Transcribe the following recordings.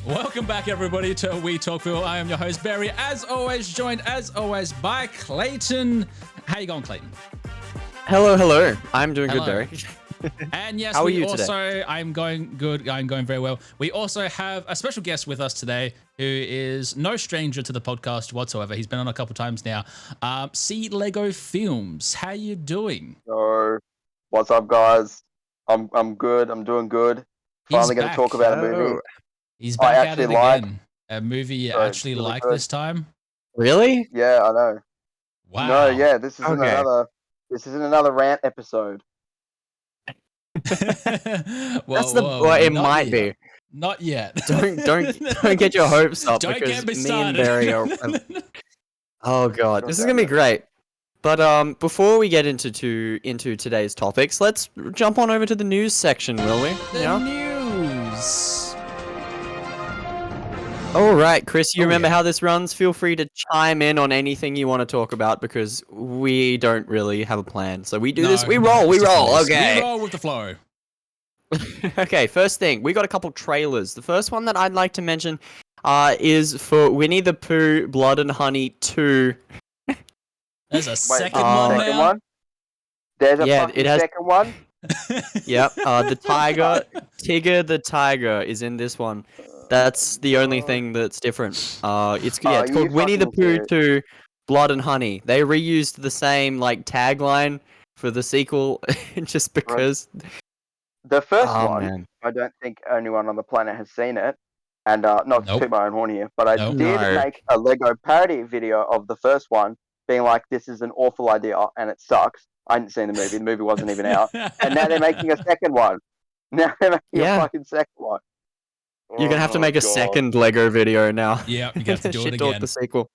Welcome back, everybody, to We Talk Film. I am your host, Barry, as always, joined, as always, by Clayton. How you going, Clayton? Hello. I'm doing good, Barry. And yes, How are we you also, today? I'm going good. I'm going very well. We also have a special guest with us today who is no stranger to the podcast whatsoever. He's been on a couple times now. See Lego Films. How you doing? So, what's up, guys? I'm good. I'm doing good. Finally going to talk about a movie. He's back at actually it again. A movie you actually really like good. this time? Really? Yeah, I know. Wow. No, yeah, this isn't Okay. another rant episode. It might be. Not yet. Don't get your hopes up Don't because get me me started. and Barry are. Oh god, this is gonna be great. But before we get into today's topics, let's jump on over to the news section, will we? The news. All right, Chris, you remember yeah. how this runs? Feel free to chime in on anything you want to talk about because we don't really have a plan. So we do this. We roll. Okay. We roll with the flow. Okay, first thing, we got a couple trailers. The first one that I'd like to mention is for Winnie the Pooh, Blood and Honey 2. There's a second one now? One? There's a fucking second one? Yep, the tiger, Tigger the tiger is in this one. That's the only thing that's different. It's called Winnie the Pooh 2, Blood and Honey. They reused the same tagline for the sequel just because. The first one, man. I don't think anyone on the planet has seen it. And not to toot my own horn here, but I did make a Lego parody video of the first one, being like, this is an awful idea and it sucks. I hadn't seen the movie. The movie wasn't even out. And now they're making a second one. Now they're making a fucking second one. You're going to have to make a second Lego video now. Yeah, you have to do it again. The sequel.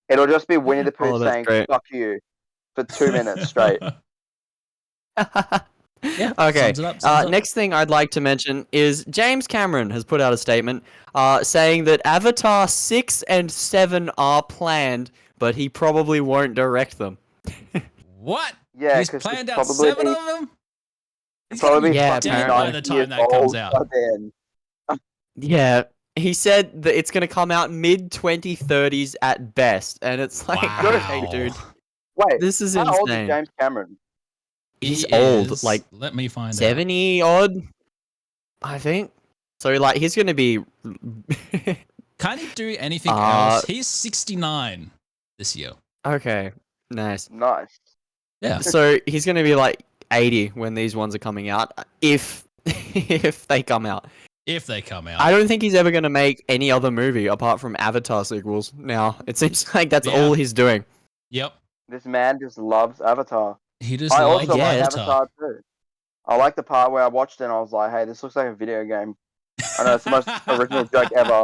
It'll just be Winnie the Pooh saying, fuck you, for 2 minutes straight. Yeah, okay. Next thing I'd like to mention is James Cameron has put out a statement saying that Avatar 6 and 7 are planned, but he probably won't direct them. What? Yeah, he's planned out 7 of them? He's probably dead by the time that comes out. Yeah, he said that it's going to come out mid-2030s at best, and it's like, okay, dude. Wait, this is how insane. old is James Cameron? He's old, like let me find 70 odd, I think. So he's gonna be. Can't he do anything else? He's 69 this year. Okay, nice. Yeah. So he's gonna be 80 when these ones are coming out, if they come out. If they come out. I don't think he's ever gonna make any other movie apart from Avatar sequels. Now it seems like that's all he's doing. Yep. This man just loves Avatar. He just I also like Avatar too. I like the part where I watched it and I was like, hey, this looks like a video game. I know it's the most original joke ever.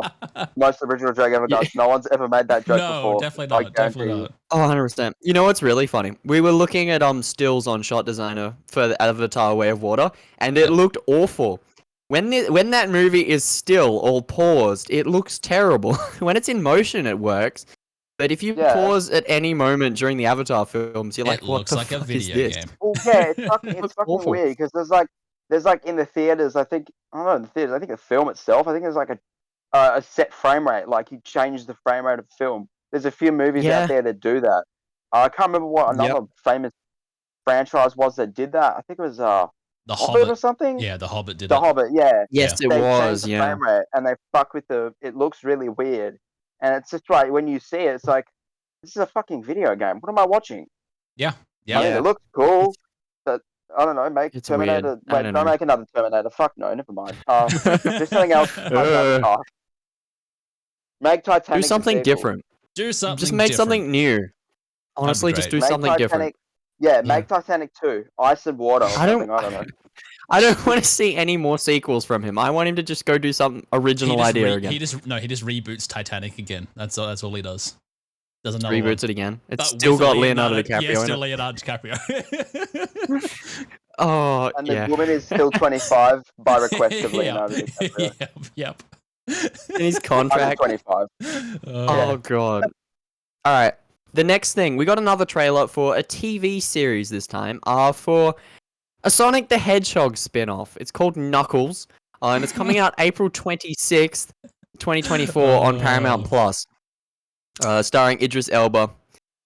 Most original joke ever done. No one's ever made that joke before. No, definitely not. Definitely not. Oh, 100%. You know what's really funny? We were looking at stills on Shot Designer for the Avatar Way of Water, and it looked awful. When that movie is still or paused, it looks terrible. When it's in motion, it works. But if you pause at any moment during the Avatar films, you're like, what the fuck is this? Well, yeah, it's fucking weird because there's in the theaters, I don't know, in the theaters, I think the film itself, I think there's a set frame rate. Like you change the frame rate of the film. There's a few movies out there that do that. I can't remember what another famous franchise was that did that. I think it was The Hobbit or something. Yeah, The Hobbit did The Hobbit, yeah. Yes, it was. The frame rate and they fuck with it looks really weird. And it's just like, when you see it, it's like, this is a fucking video game. What am I watching? Yeah. I mean, it looks cool, but I don't know, make Terminator... Wait, don't make another Terminator. Fuck no, never mind. Do something else. Make Titanic... Do something different. Just make something new. Honestly, just do something different. Yeah, make Titanic 2. Ice and water or something, I don't know. I don't want to see any more sequels from him. I want him to just go do some original idea again. He just reboots Titanic again. That's all he does. Does another reboots it again. It's still got Leonardo DiCaprio. Yeah, still Leonardo DiCaprio. Oh, and the woman is still 25 by request of Leonardo DiCaprio. Yep. In his contract. 25. Oh god. All right. The next thing, we got another trailer for a TV series this time. For a Sonic the Hedgehog spin-off. It's called Knuckles, and it's coming out April 26th. 2024 on Paramount Plus, starring Idris Elba,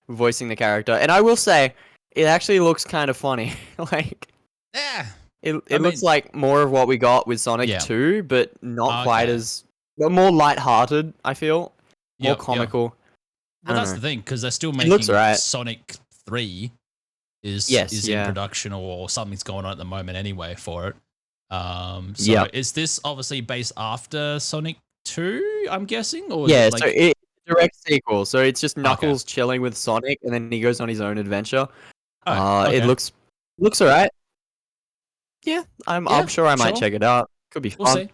voicing the character. And I will say, it actually looks kind of funny. Like, yeah, it looks like more of what we got with Sonic 2, but not quite as, but more lighthearted. I feel more comical. Well, that's the thing, because they're still making Sonic 3 is in production, or something's going on at the moment anyway for it. So is this obviously based after Sonic 2, I'm guessing? Or so it's a direct sequel. So it's just Knuckles chilling with Sonic, and then he goes on his own adventure. It looks alright. Yeah, I'm sure I might check it out. Could be fun. We'll see.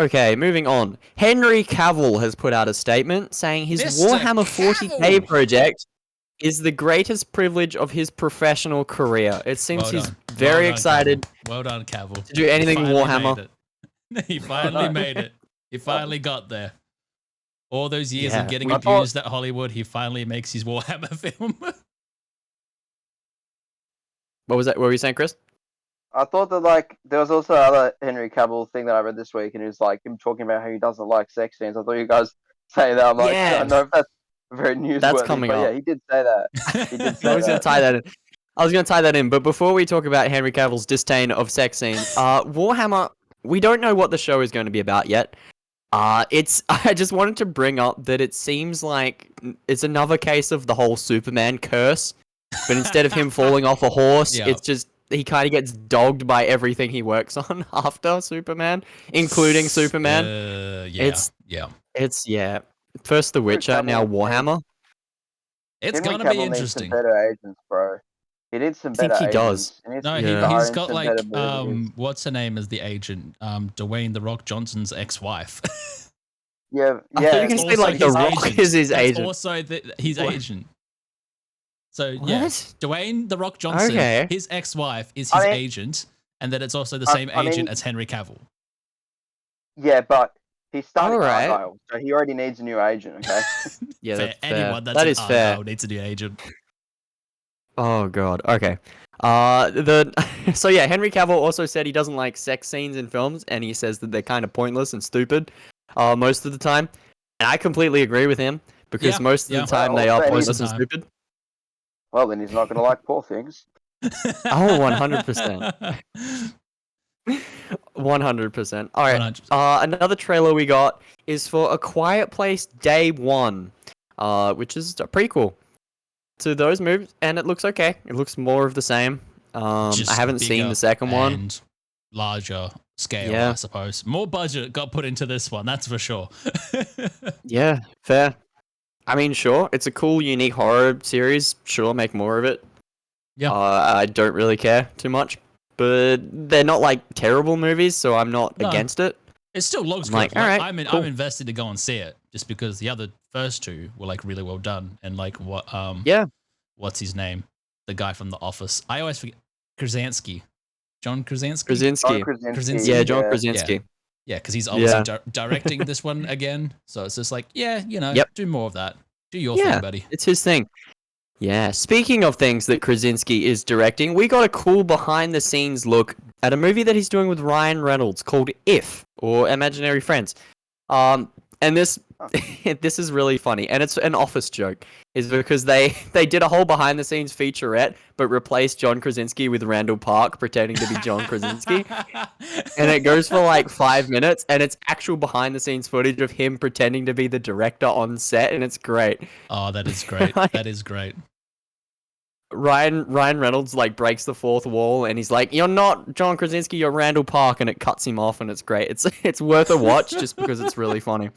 Okay, moving on. Henry Cavill has put out a statement saying his Warhammer 40k project is the greatest privilege of his professional career. It seems he's very excited. Well done, Cavill. To do anything Warhammer. He finally made it. He finally got there. All those years of getting abused at Hollywood, he finally makes his Warhammer film. What was that? What were you saying, Chris? I thought that there was also another Henry Cavill thing that I read this week, and it was him talking about how he doesn't like sex scenes. I thought you guys say that. I'm like, I don't know if that's very newsworthy. That's coming up. Yeah, he did say that. I was going to tie that in. I was going to tie that in, but before we talk about Henry Cavill's disdain of sex scenes, Warhammer, we don't know what the show is going to be about yet. I just wanted to bring up that it seems like it's another case of the whole Superman curse, but instead of him falling off a horse, it's just he kind of gets dogged by everything he works on after Superman, including Superman. It's first The Witcher, now Warhammer. It's gonna be interesting. Better agents, bro. He did some better. I think he does. No, he's got what's her name as the agent? Dwayne The Rock Johnson's ex-wife. yeah. I thought you can say The Rock is his agent. Also, his agent. So Dwayne The Rock Johnson, his ex-wife is his agent, and then it's also the same agent as Henry Cavill. Yeah, but he's starting Argyle, so he already needs a new agent. Okay. That's anyone fair. That is fair. Needs a new agent. Oh god. Okay. Henry Cavill also said he doesn't like sex scenes in films, and he says that they're kind of pointless and stupid, most of the time. And I completely agree with him because most of the time they are pointless and stupid. Well, then he's not going to like Poor Things. 100%. 100%. All right. Another trailer we got is for A Quiet Place Day 1, which is a prequel to those movies, and it looks okay. It looks more of the same. I haven't seen the second one. And larger scale, I suppose. More budget got put into this one, that's for sure. Yeah, fair. I mean, sure, it's a cool, unique horror series. Sure, make more of it. Yeah. I don't really care too much, but they're not terrible movies, so I'm not against it. It still looks good. I'm invested to go and see it just because the other first two were really well done, and what's his name? The guy from The Office. I always forget. Krasinski. John Krasinski. Krasinski. Yeah, John Krasinski. Yeah, because he's obviously directing this one again. So it's just do more of that. Do your thing, buddy. It's his thing. Yeah, speaking of things that Krasinski is directing, we got a cool behind-the-scenes look at a movie that he's doing with Ryan Reynolds called If, or Imaginary Friends. And this is really funny, and it's an Office joke, is because they did a whole behind-the-scenes featurette, but replaced John Krasinski with Randall Park pretending to be John Krasinski. And it goes for 5 minutes, and it's actual behind-the-scenes footage of him pretending to be the director on set, and it's great. Oh, that is great. That is great. Ryan Reynolds breaks the fourth wall, and he's like, "You're not John Krasinski, you're Randall Park," and it cuts him off, and it's great. It's worth a watch just because it's really funny.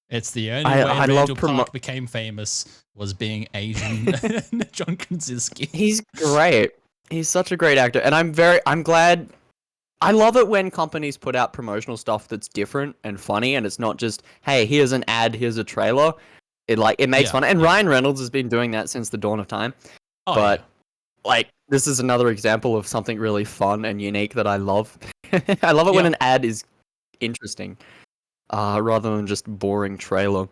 It's the only way Randall Park became famous was being Asian. John Krasinski. He's great. He's such a great actor, and I'm glad. I love it when companies put out promotional stuff that's different and funny, and it's not just, "Hey, here's an ad, here's a trailer." It makes fun, and Ryan Reynolds has been doing that since the dawn of time. This is another example of something really fun and unique that I love. I love it when an ad is interesting, rather than just boring trailer.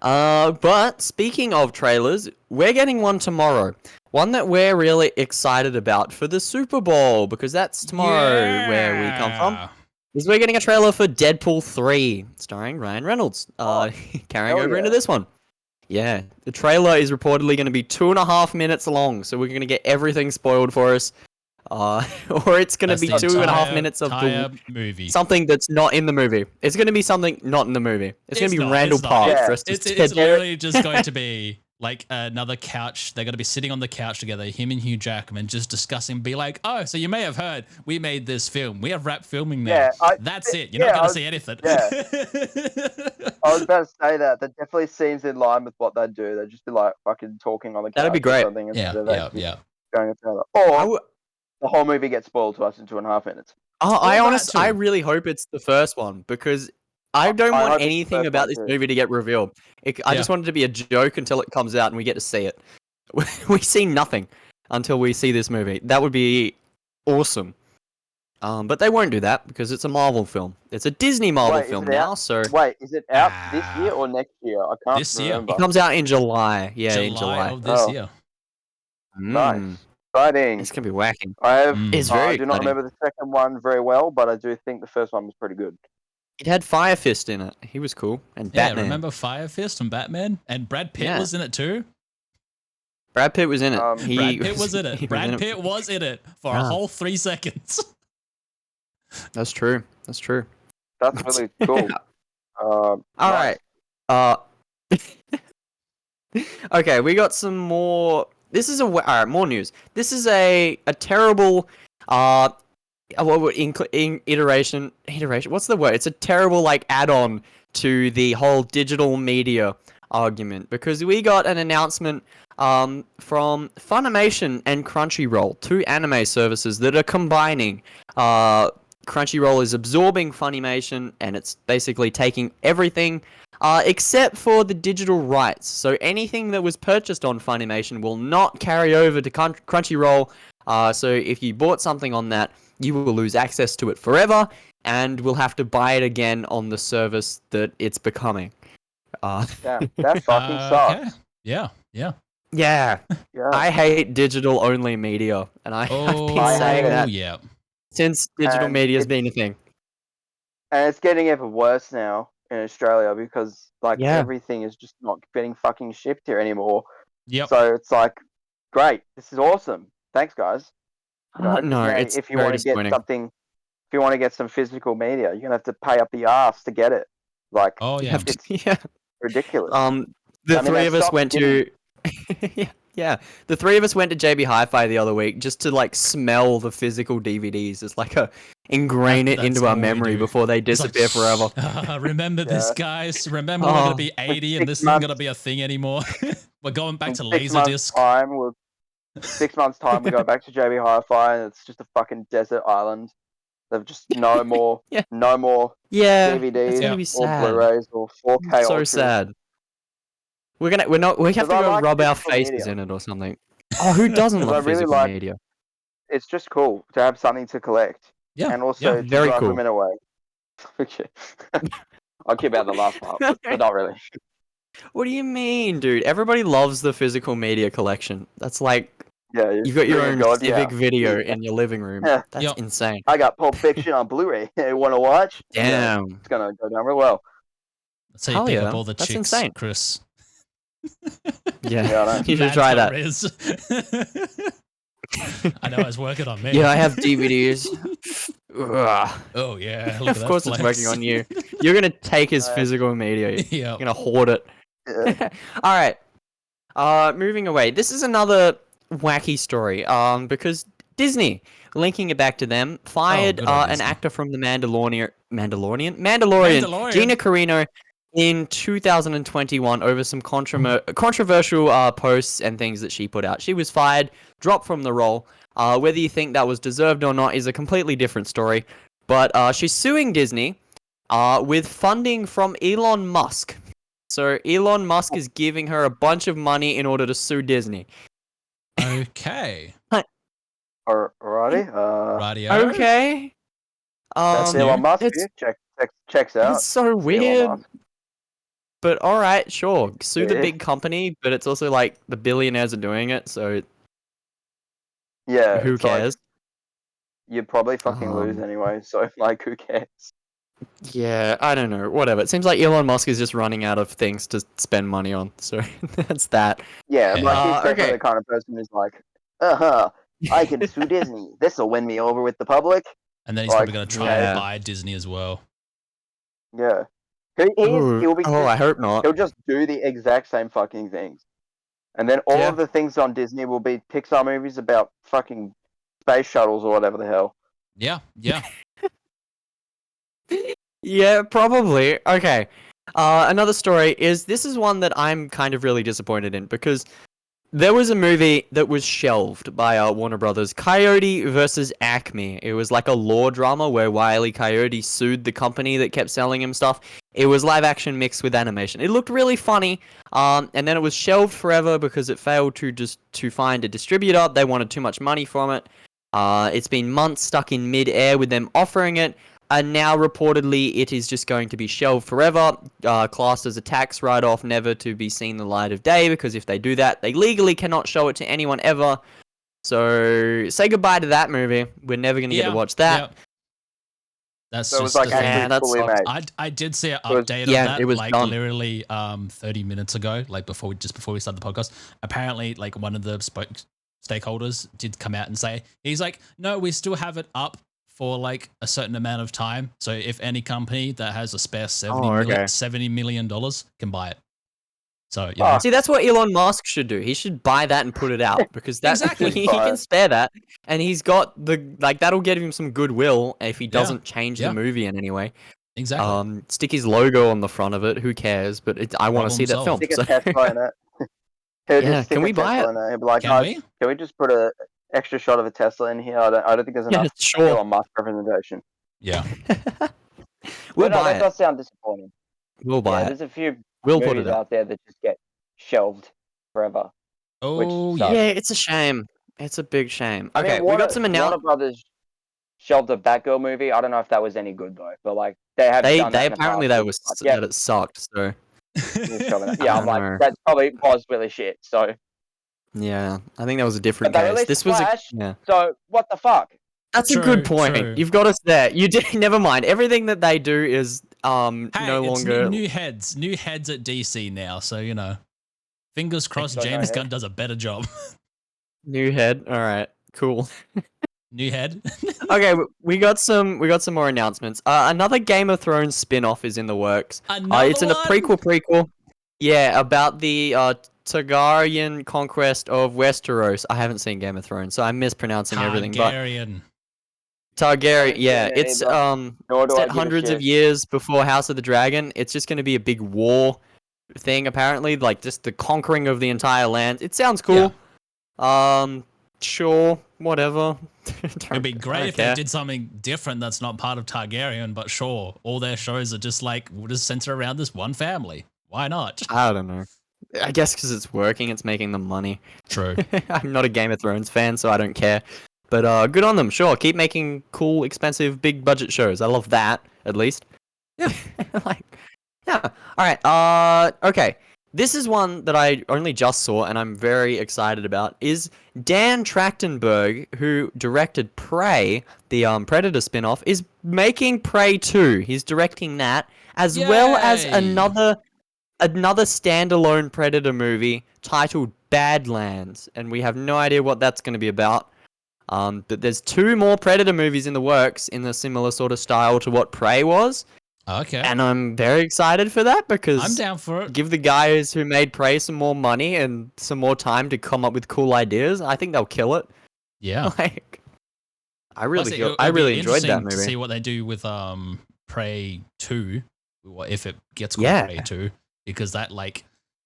But speaking of trailers, we're getting one tomorrow. One that we're really excited about for the Super Bowl, because that's tomorrow where we come from. we're getting a trailer for Deadpool 3, starring Ryan Reynolds. Carrying over into this one. Yeah, the trailer is reportedly going to be 2.5 minutes long, so we're going to get everything spoiled for us. Or it's going to be 2.5 minutes of the movie. Something that's not in the movie. It's going to be something not in the movie. It's going to be Randall Park. It's literally just going to be like another couch. They're going to be sitting on the couch together, him and Hugh Jackman, just discussing, be like, oh, so you may have heard we made this film. We have wrapped filming now. That's it. You're not going to see anything. Yeah. I was about to say that. That definitely seems in line with what they'd do. They'd just be like fucking talking on the couch. That'd be great. Yeah. Going a or the whole movie gets spoiled to us in 2.5 minutes. I really hope it's the first one, because I don't want anything about this movie to get revealed. I just want it to be a joke until it comes out and we get to see it. We see nothing until we see this movie. That would be awesome. But they won't do that because it's a Marvel film. It's a Disney Marvel film now. So wait, is it out this year or next year? I can't remember. It comes out in July. Yeah, in July of this year. Nice. Exciting. It's gonna be whacking. I do not remember the second one very well, but I do think the first one was pretty good. It had Fire Fist in it. He was cool. And Batman. Remember Fire Fist and Batman? And Brad Pitt was in it too? Brad Pitt was in it. Brad Pitt was in it. Brad Pitt was in it for a whole 3 seconds. That's true. That's really cool. All right. Okay, we got some more. This is more news. This is a terrible iteration. What's the word? It's a terrible add-on to the whole digital media argument, because we got an announcement from Funimation and Crunchyroll, 2 anime services that are combining. Crunchyroll is absorbing Funimation, and it's basically taking everything except for the digital rights. So anything that was purchased on Funimation will not carry over to Crunchyroll. So if you bought something on that, you will lose access to it forever, and will have to buy it again on the service that it's becoming. Damn, that fucking sucks. Yeah. I hate digital-only media, and I've been saying that since digital media's been a thing. And it's getting even worse now in Australia, because everything is just not getting fucking shipped here anymore. Yep. So it's like, great, this is awesome. Thanks, guys. It's if you want to get something, if you want to get some physical media, you're gonna have to pay up the ass to get it. It's ridiculous. The three of us went to the 3 of us went to JB Hi-Fi the other week just to smell the physical DVDs. It's ingrain it into our memory before they disappear forever. Remember this, guys. Remember we're gonna be 80 and this isn't gonna be a thing anymore. We're going back to Laserdisc. 6 months time, we go back to JB Hi-Fi, and it's just a fucking desert island. They've just no more DVDs or Blu-rays or 4K. So sad. We have to go rub our faces in it or something. Oh, who doesn't love physical media? It's just cool to have something to collect. Yeah, and also to very drive cool. women away. I'll keep out the last part, but not really. What do you mean, dude? Everybody loves the physical media collection. That's you've got your own civic video in your living room. Yeah. That's insane. I got Pulp Fiction on Blu-ray. You want to watch? Damn. Yeah, it's gonna go down real well. That's how you pick up all the chicks, insane. Chris. Yeah, you should try that. I know it's working on me. Yeah, I have DVDs. Oh yeah, of course it's working on you. You're gonna take his physical media. You're gonna hoard it. Yeah. All right. Moving away. This is another wacky story. Because Disney, linking it back to them, fired an actor from the Mandalorian, Gina Carino, in 2021 over some controversial posts and things that she put out. She was fired, dropped from the role. Whether you think that was deserved or not is a completely different story. But she's suing Disney with funding from Elon Musk. So Elon Musk is giving her a bunch of money in order to sue Disney. Okay. Alrighty. Radio. Okay. That's Elon Musk. Checks out. It's so weird. But all right, sure. Sue the big company, but it's also the billionaires are doing it, so yeah. Who cares? you'd probably fucking lose anyway. So like, who cares? Yeah, I don't know. Whatever. It seems like Elon Musk is just running out of things to spend money on. So that's that. Yeah, like he's definitely the kind of person who's like, I can sue Disney. This will win me over with the public. And then he's probably going to try and buy Disney as well. Yeah. He'll be I hope not. He'll just do the exact same fucking things. And then all of the things on Disney will be Pixar movies about fucking space shuttles or whatever the hell. Yeah. Yeah, probably. Okay. Another story this is one that I'm kind of really disappointed in because there was a movie that was shelved by Warner Brothers, Coyote versus Acme. It was like a law drama where Wile E. Coyote sued the company that kept selling him stuff. It was live action mixed with animation. It looked really funny, and then it was shelved forever because it failed to find a distributor. They wanted too much money from it. It's been months stuck in mid-air with them offering it. And now, reportedly, it is just going to be shelved forever, classed as a tax write-off, never to be seen the light of day, because if they do that, they legally cannot show it to anyone ever. So, say goodbye to that movie. We're never going to get to watch that. Yeah. That's so just it was like fully made. I did see an update of that, it was like done. literally 30 minutes ago, like before we started the podcast. Apparently, like one of the stakeholders did come out and say, he's like, no, we still have it up for like a certain amount of time. So if any company that has a spare $70 million can buy it. So yeah. See, that's what Elon Musk should do. He should buy that and put it out because that's Exactly. he can spare that, and he's got that'll get him some goodwill if he doesn't change the movie in any way. Exactly. Stick his logo on the front of it. Who cares? But I want to see that film. Stick a Tesla in it. Can we buy it? He'll be like, can we just put a extra shot of a Tesla in here? I don't think there's enough Elon Musk representation. Yeah. We'll buy that does sound disappointing. We'll buy it. There's a few We'll movies put it out there that just get shelved forever. Oh, yeah. Yeah, it's a shame. It's a big shame. Okay, we got some announcements. Warner Brothers shelved a Batgirl movie. I don't know if that was any good though, but like they have. They apparently that it sucked. So yeah, I'm like that probably was really shit. So yeah, I think that was a different case. This was So what the fuck? That's a good point. True. You've got us there. You did. Never mind. Everything that they do is no longer new heads at DC now. So you know, fingers crossed. James Gunn does a better job. New head. All right. Cool. New head. Okay, we got some more announcements. Another Game of Thrones spin-off is in the works. It's in a prequel. Yeah, about the Targaryen conquest of Westeros. I haven't seen Game of Thrones, so I'm mispronouncing everything. Targaryen, yeah. It's set hundreds of years before House of the Dragon. It's just going to be a big war thing, apparently, like just the conquering of the entire land. It sounds cool. Yeah. Sure, whatever. It'd be great if they did something different that's not part of Targaryen, but sure, all their shows are just like, we'll just center around this one family. Why not? I don't know. I guess because it's working, it's making them money. True. I'm not a Game of Thrones fan, so I don't care. But good on them. Sure, keep making cool, expensive, big budget shows. I love that, at least. Yeah. All right. Okay. This is one that I only just saw, and I'm very excited about. Is Dan Trachtenberg, who directed Prey, the Predator spin-off, is making Prey 2. He's directing that, as well as another standalone Predator movie titled Badlands, and we have no idea what that's going to be about. But there's 2 more Predator movies in the works in a similar sort of style to what Prey was. Okay. And I'm very excited for that because I'm down for it. Give the guys who made Prey some more money and some more time to come up with cool idedes. I think they'll kill it. Yeah. I really enjoyed that movie. To see what they do with Prey 2, if it gets called Prey 2, because that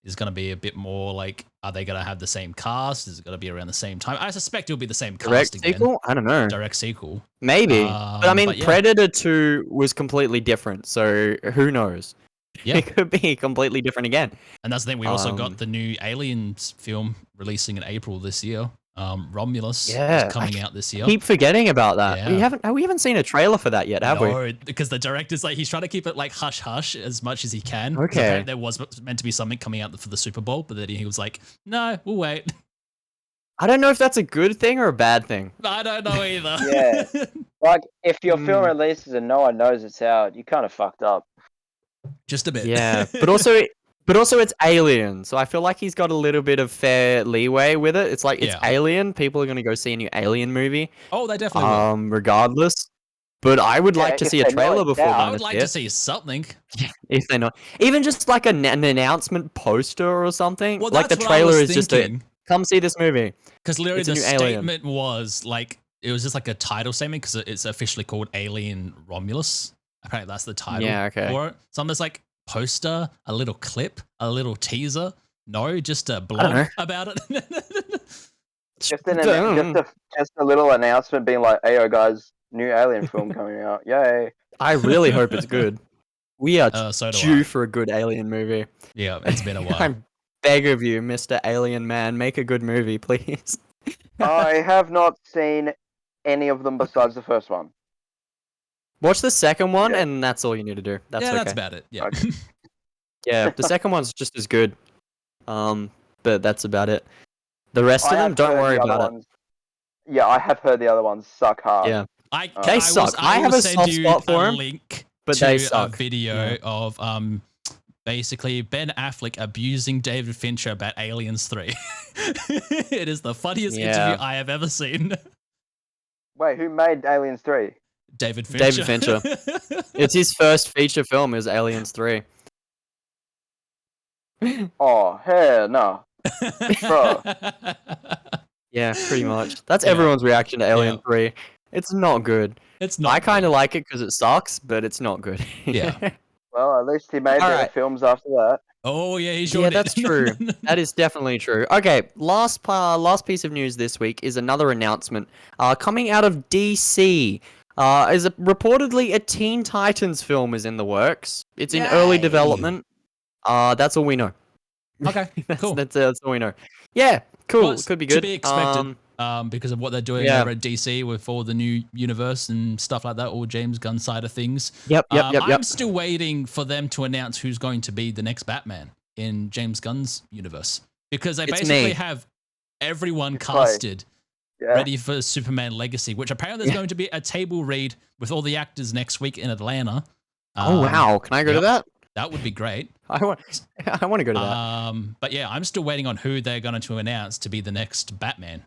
is going to be a bit more like, are they going to have the same cast? Is it going to be around the same time? I suspect it'll be the same cast again. Sequel? I don't know. Direct sequel. Maybe. But I mean, Predator 2 was completely different, so who knows? Yeah. It could be completely different again. And that's the thing, we also got the new Aliens film releasing in April this year. Romulus is coming out this year. Keep forgetting about that. Yeah. We haven't seen a trailer for that yet, have we? No, because the director's he's trying to keep it hush hush as much as he can. Okay. There was meant to be something coming out for the Super Bowl, but then he was like, no, we'll wait. I don't know if that's a good thing or a bad thing. I don't know either. Yeah. Like, if your film releases and no one knows it's out, you kind of fucked up. Just a bit. Yeah, but also it's Alien, so I feel like he's got a little bit of fair leeway with it. It's like, it's Alien. People are going to go see a new Alien movie. Oh, they definitely will. Regardless. But I would like to see a trailer before. I would like to see something. If they're not, even just like an announcement poster or something. Well, like the trailer is just come see this movie. Because literally the statement was like, it was just like a title statement because it's officially called Alien Romulus. Apparently that's the title for it. So I'm just like, poster, a little clip, a little teaser. No, just a blog about it. just a little announcement being like, "Hey, guys, new Alien film coming out! Yay!" I really hope it's good. We are due for a good Alien movie. Yeah, it's been a while. I beg of you, Mr. Alien Man, make a good movie, please. I have not seen any of them besides the first one. Watch the second one, and that's all you need to do. That's okay. That's about it. Yeah. Okay. Yeah, the second one's just as good. But that's about it. The rest of them, don't worry about it. Yeah, I have heard the other ones suck hard. Yeah, they suck. I have a soft spot for them, link but they suck. A video of basically Ben Affleck abusing David Fincher about Aliens 3. It is the funniest interview I have ever seen. Wait, who made Aliens 3? David Fincher. It's his first feature film, is Aliens 3. Oh, hell no. Bro. Yeah, pretty much. That's everyone's reaction to Alien 3. It's not good. It's not. I kind of like it because it sucks, but it's not good. Yeah. Well, at least he made better films after that. Oh, yeah, he sure did. That's true. That is definitely true. Okay, last piece of news this week is another announcement coming out of DC. Reportedly a Teen Titans film is in the works. It's in early development. That's all we know. Okay, cool. That's all we know. Yeah, cool. Well, could be good. To be expected, because of what they're doing over at DC with all the new universe and stuff like that, all James Gunn side of things. Yep. I'm still waiting for them to announce who's going to be the next Batman in James Gunn's universe, because they basically have everyone casted. Ready for Superman Legacy, which apparently there's going to be a table read with all the actors next week in Atlanta. Oh wow! Can I go to that? That would be great. I want to go to that. But yeah, I'm still waiting on who they're going to announce to be the next Batman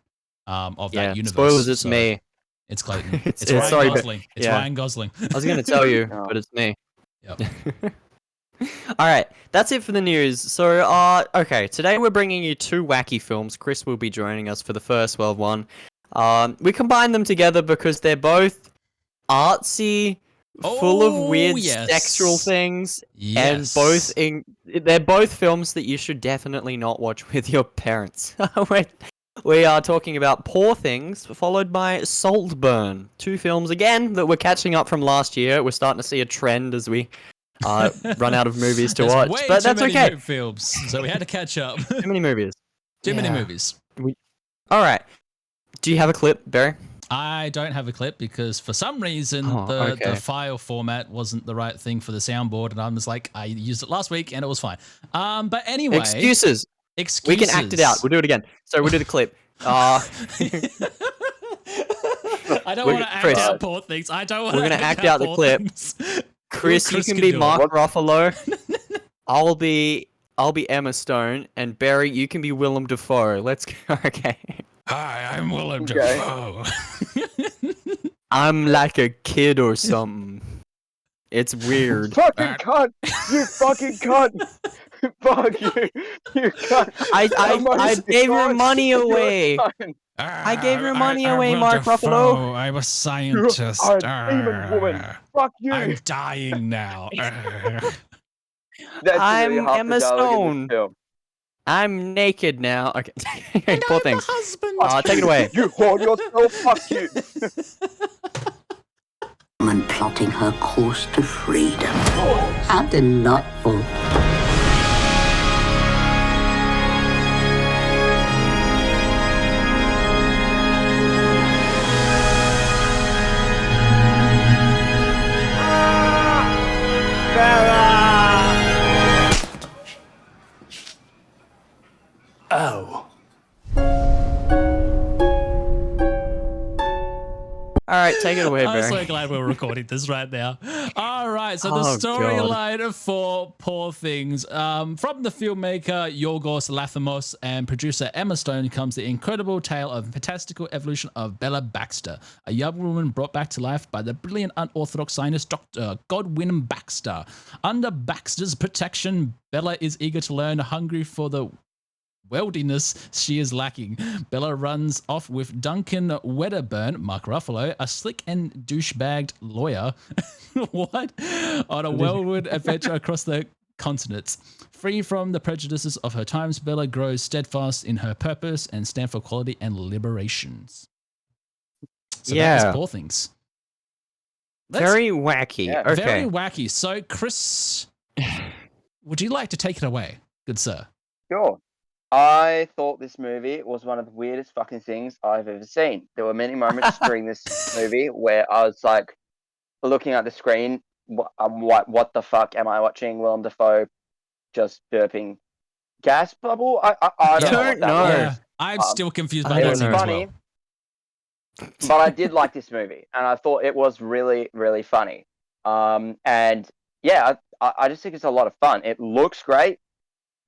of that universe. Spoilers, it's me. It's Clayton. It's Ryan Gosling. It's Ryan Gosling. I was going to tell you, but it's me. Yep. All right, that's it for the news. So, okay, today we're bringing you two wacky films. Chris will be joining us for the first one. We combined them together because they're both artsy, full of weird sexual things, and they're both films that you should definitely not watch with your parents. We are talking about Poor Things, followed by Saltburn. Two films, again, that we're catching up from last year. We're starting to see a trend as we run out of movies to watch, but that's okay. Films, so we had to catch up. Too many movies. Many movies. All right. Do you have a clip, Barry? I don't have a clip because for some reason the file format wasn't the right thing for the soundboard, and I'm just like, I used it last week and it was fine. But anyway, excuses. We can act it out. We'll do it again. So we'll do the clip. I don't want to act out Poor Things. I don't want. We're gonna act out the clip. Chris, you can be Mark Ruffalo. I'll be Emma Stone, and Barry, you can be Willem Dafoe. Let's go. Okay. Hi, I'm Willem Dafoe. I'm like a kid or something. It's weird. Fucking cunt! You fucking cunt! Fuck you! You cunt! I gave your money away. I gave your money away, Mark Ruffalo. I'm a scientist. You're a demon woman. Fuck you! I'm dying now. I'm Emma Stone. I'm naked now. Okay. Poor Things. Take it away. You hold yourself. Fuck you. Woman plotting her course to freedom. How delightful. Oh. Take it away, Barry. I'm so glad we're recording this right now. All right, so the storyline for Poor Things. From the filmmaker Yorgos Lanthimos and producer Emma Stone comes the incredible tale of fantastical evolution of Bella Baxter, a young woman brought back to life by the brilliant unorthodox scientist Dr. Godwin Baxter. Under Baxter's protection, Bella is eager to learn, hungry for the weldiness she is lacking. Bella runs off with Duncan Wedderburn, Mark Ruffalo, a slick and douchebagged lawyer, what? On a whirlwind adventure across the continents. Free from the prejudices of her times, Bella grows steadfast in her purpose and stands for quality and liberations. So that is Poor Things. Very wacky. Yeah. Okay. Very wacky. So, Chris, would you like to take it away, good sir? Sure. I thought this movie was one of the weirdest fucking things I've ever seen. There were many moments during this movie where I was like looking at the screen, what the fuck am I watching? Willem Dafoe just burping gas bubble? I don't know. Yeah. I'm still confused by it that was scene as funny, well. but I did like this movie, and I thought it was really, really funny. And yeah, I just think it's a lot of fun. It looks great.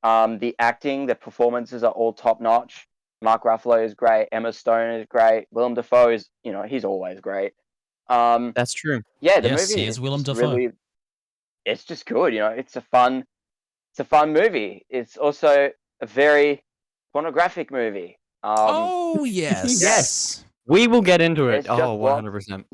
The acting, the performances are all top notch. Mark Ruffalo is great. Emma Stone is great. Willem Dafoe is, he's always great. That's true. Yeah, the Yes, movie he is Willem Dafoe. really, it's just good. It's a fun movie. It's also a very pornographic movie. Oh yes, yes. We will get into it. There's Oh, 100%.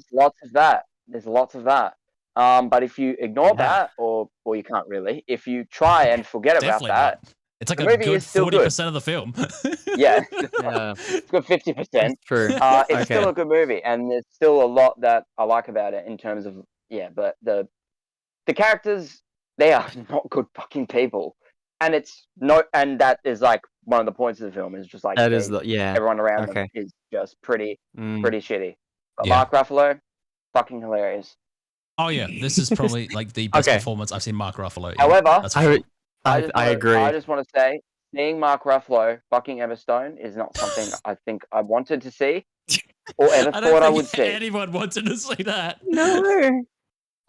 There's lots of that. But if you ignore that, or you can't really, if you try and forget about that, it's like the a movie good is still 40% of the film. Yeah, it's good 50%. True. It's still a good movie, and there's still a lot that I like about it in terms of but the characters, they are not good fucking people, and that is like one of the points of the film is just like everyone around them is just pretty shitty. But Mark Ruffalo, fucking hilarious. Oh yeah, this is probably like the best performance I've seen Mark Ruffalo in. However, I agree. I just want to say, seeing Mark Ruffalo fucking Emma Stone is not something I think I wanted to see or ever thought I would see. Anyone wanted to see that? No.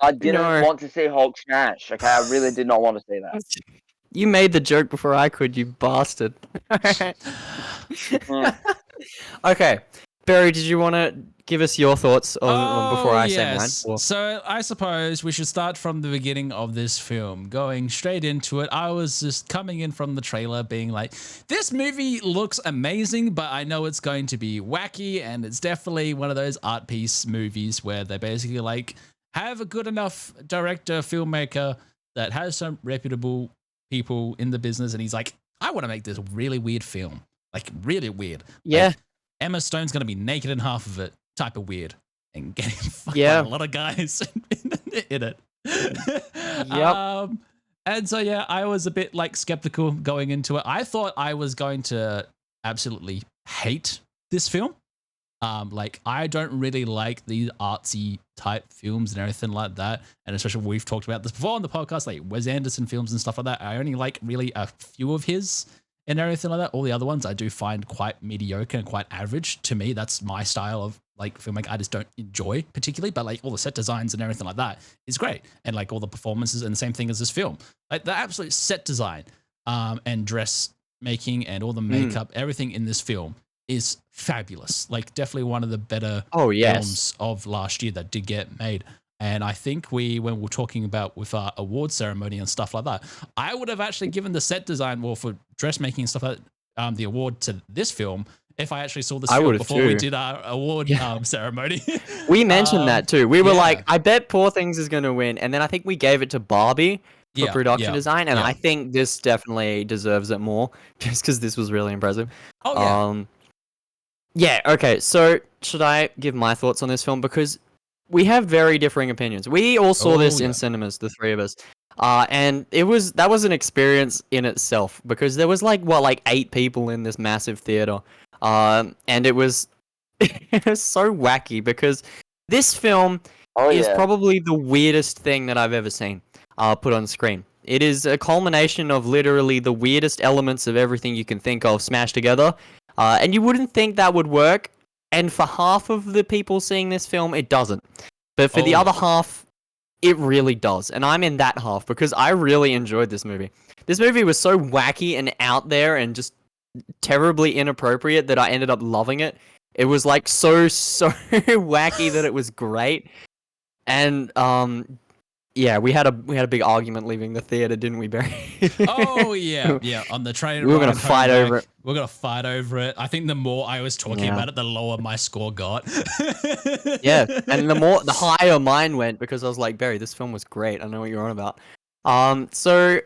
I didn't want to see Hulk smash. Okay, I really did not want to see that. You made the joke before I could, you bastard. Okay. Barry, did you want to give us your thoughts before I say mine? Or... So I suppose we should start from the beginning of this film. Going straight into it, I was just coming in from the trailer being like, this movie looks amazing, but I know it's going to be wacky, and it's definitely one of those art piece movies where they basically like have a good enough director, filmmaker that has some reputable people in the business, and he's like, I want to make this really weird film. Like, really weird. Yeah. Like, Emma Stone's going to be naked in half of it, type of weird, and getting fucked by a lot of guys in it. Yep. And so, yeah, I was a bit like skeptical going into it. I thought I was going to absolutely hate this film. Like, I don't really like these artsy type films and everything like that. And especially we've talked about this before on the podcast, like Wes Anderson films and stuff like that. I only like really a few of his and everything like that. All the other ones I do find quite mediocre and quite average. To me, that's my style of like filmmaking. I just don't enjoy particularly, but like all the set designs and everything like that is great. And like all the performances and the same thing as this film, like the absolute set design and dress making and all the makeup, everything in this film is fabulous. Like definitely one of the better films of last year that did get made. And I think when we're talking about with our award ceremony and stuff like that, I would have actually given the set design, for dressmaking and stuff like that, the award to this film if I actually saw this film before we did our award ceremony. We mentioned that too. We were like, I bet Poor Things is going to win. And then I think we gave it to Barbie for production design. And I think this definitely deserves it more just because this was really impressive. Okay. So should I give my thoughts on this film? Because we have very differing opinions. We all saw this in cinemas, the three of us. And that was an experience in itself because there was like 8 people in this massive theater. And it was so wacky because this film is probably the weirdest thing that I've ever seen put on screen. It is a culmination of literally the weirdest elements of everything you can think of smashed together. And you wouldn't think that would work. And for half of the people seeing this film, it doesn't. But for the other half, it really does. And I'm in that half because I really enjoyed this movie. This movie was so wacky and out there and just terribly inappropriate that I ended up loving it. It was like so wacky that it was great. And yeah, we had a big argument leaving the theater, didn't we, Barry? Oh yeah, on the train. We were gonna fight over it. We're gonna fight over it. I think the more I was talking about it, the lower my score got. Yeah, and the higher mine went because I was like, Barry, this film was great. I know what you're on about. So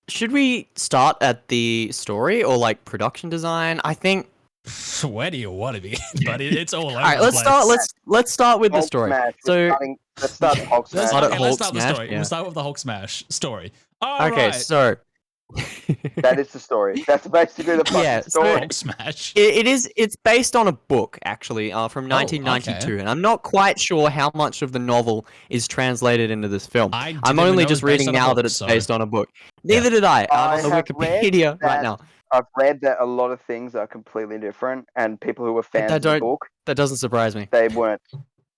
should we start at the story or like production design? I think. Where do you want to be? But it's all over. All right, let's start with the story. Let's start the Hulk smash. Let's start the story. We'll start with the Hulk smash story. Okay, so that is the story. That's basically the fucking story. Hulk smash. It's based on a book actually from 1992, and I'm not quite sure how much of the novel is translated into this film. I'm only just reading now that it's based on a book. Neither did I. I'm on the Wikipedia right now. I've read that a lot of things are completely different, and people who were fans of the book, that doesn't surprise me. They weren't.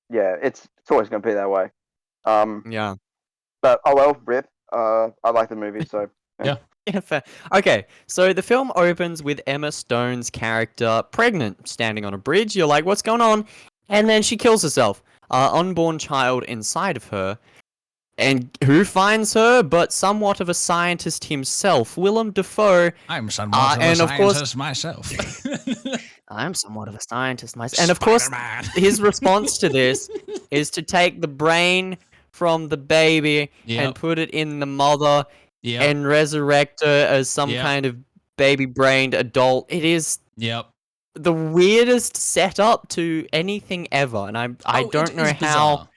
Yeah, it's always going to be that way. Yeah. But oh well, rip. I like the movie, so yeah. Yeah, fair. Okay, so the film opens with Emma Stone's character pregnant, standing on a bridge. You're like, what's going on? And then she kills herself. Unborn child inside of her. And who finds her but somewhat of a scientist himself, Willem Dafoe. I'm somewhat of a scientist myself. I'm somewhat of a scientist myself. And of course, his response to this is to take the brain from the baby and put it in the mother and resurrect her as some kind of baby-brained adult. It is the weirdest setup to anything ever. And I don't know how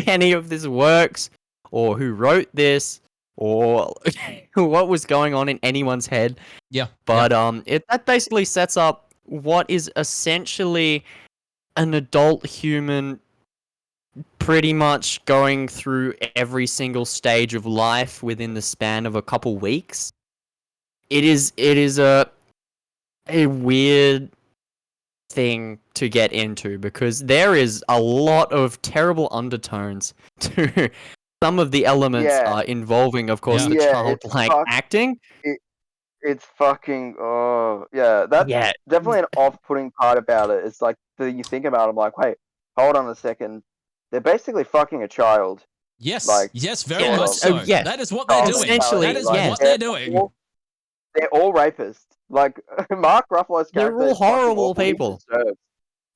any of this works, or who wrote this, or what was going on in anyone's head. Yeah. But that basically sets up what is essentially an adult human pretty much going through every single stage of life within the span of a couple weeks. It is a weird thing to get into because there is a lot of terrible undertones to some of the elements involving, of course, the childlike acting. It's fucking that's definitely an off-putting part about it. It's like you think about it, I'm like, wait, hold on a second. They're basically fucking a child. Yes, very much so. That is what they're doing. Essentially, that is what they're doing. They're all rapists. Like Mark Ruffalo's character. They're all horrible people.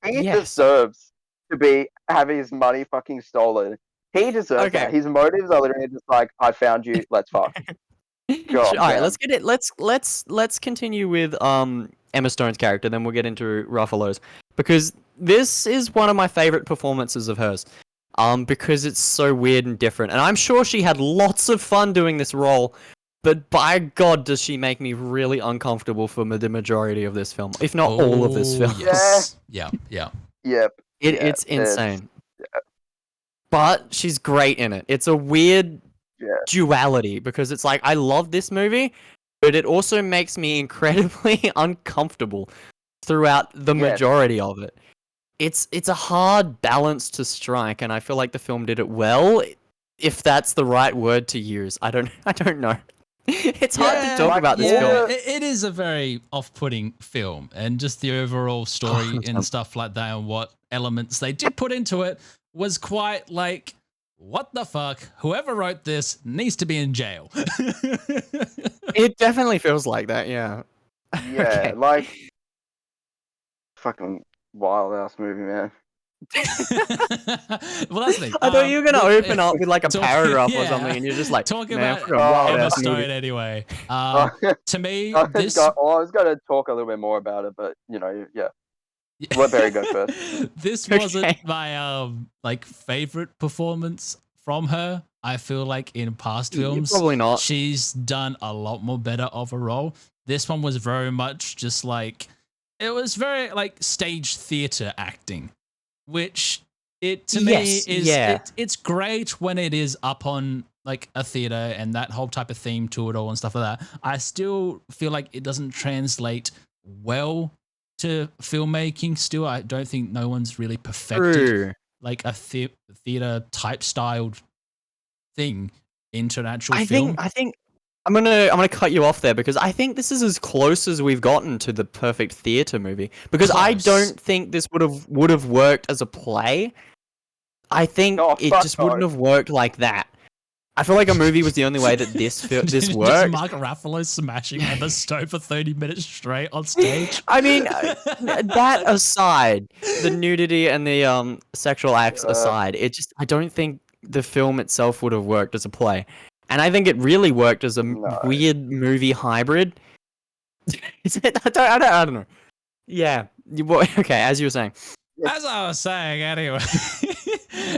He deserves to be having his money fucking stolen. He deserves that. His motives are literally just like, I found you, let's fuck. All right, let's get it. Let's continue with Emma Stone's character, then we'll get into Ruffalo's, because this is one of my favorite performances of hers. Because it's so weird and different, and I'm sure she had lots of fun doing this role. But by God, does she make me really uncomfortable for the majority of this film, if not all of this film. Yes. Yeah. It's insane. Yeah. But she's great in it. It's a weird duality because it's like, I love this movie, but it also makes me incredibly uncomfortable throughout the majority of it. It's a hard balance to strike, and I feel like the film did it well, if that's the right word to use. I don't know. It's hard to talk about this film. It is a very off-putting film, and just the overall story and stuff like that, and what elements they did put into it was quite like, what the fuck? Whoever wrote this needs to be in jail. It definitely feels like that, yeah. Yeah, like fucking wild ass movie, man. Well, that's the thing. I thought you were gonna open up with like a paragraph or something, and you're just like, talking man, about Emma Stone anyway. To me, I was gonna talk a little bit more about it, but let Barry go first. This wasn't my favorite performance from her. I feel like in past films, probably not. She's done a lot more better of a role. This one was very much just like, it was very like stage theater acting, which to me is it's great when it is up on like a theater and that whole type of theme to it all and stuff like that. I still feel like it doesn't translate well to filmmaking still. I don't think no one's really perfected like a theater type styled thing into an actual film. I think I'm gonna cut you off there because I think this is as close as we've gotten to the perfect theater movie. Because I don't think this would have worked as a play. I think it just wouldn't have worked like that. I feel like a movie was the only way that this worked. Just Mark Ruffalo smashing Emma Stone for 30 minutes straight on stage. I mean, that aside, the nudity and the sexual acts aside, I don't think the film itself would have worked as a play. And I think it really worked as a weird movie hybrid. I don't know. Yeah. Okay, as you were saying. As I was saying, anyway.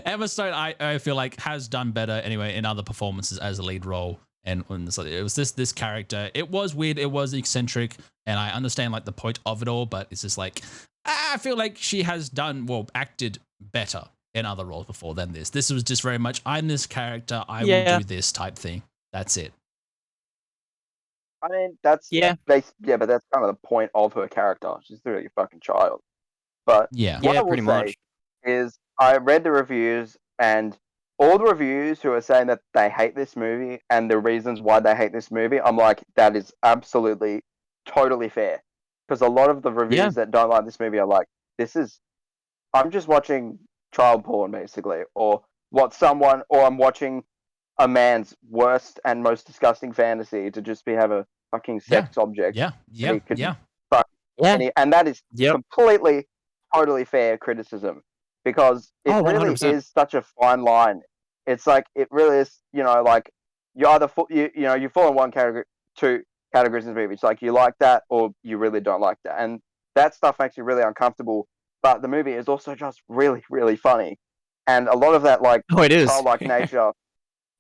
Emma Stone, I feel like, has done better anyway in other performances as a lead role. And it was this character. It was weird. It was eccentric. And I understand like the point of it all. But it's just like, I feel like she has acted better in other roles before than this. This was just very much, I'm this character. I will do this type thing. That's it. I mean, but that's kind of the point of her character. She's really a fucking child. But what I will say is I read the reviews, and all the reviews who are saying that they hate this movie and the reasons why they hate this movie, I'm like, that is absolutely totally fair. Because a lot of the reviews that don't like this movie are like, I'm just watching child porn basically, or I'm watching a man's worst and most disgusting fantasy to just have a fucking sex object. And that is completely, totally fair criticism, because it really 100%. is such a fine line. It's like, it really is, like, you either you fall in one category, two categories in the movie. It's like, you like that or you really don't like that, and that stuff makes you really uncomfortable. But the movie is also just really, really funny, and a lot of that childlike nature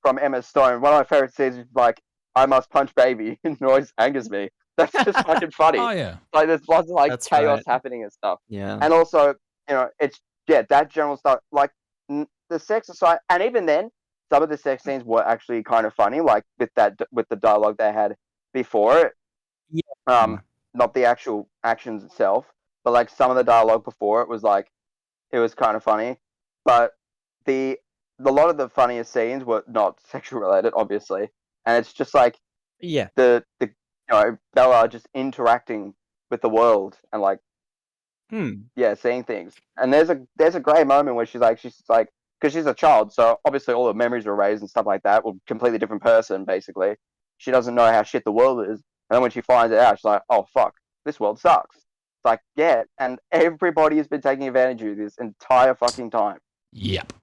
from Emma Stone. One of my favorite scenes is like, I must punch baby. It always angers me. That's just fucking funny. Oh yeah. Like, there's lots of chaos happening and stuff. Yeah. And also, it's that general stuff. Like, the sex aside, and even then, some of the sex scenes were actually kind of funny. Like with the dialogue they had before it. Yeah. Not the actual actions itself, but like some of the dialogue before it was like, it was kind of funny. But a lot of the funniest scenes were not sexual related, obviously, and it's just like the Bella just interacting with the world and like seeing things. And there's a great moment where she's like because she's a child, so obviously all the memories were erased and stuff like that. Well, completely different person basically. She doesn't know how shit the world is, and then when she finds it out, she's like, oh fuck, this world sucks. It's like, and everybody has been taking advantage of you this entire fucking time. Yep.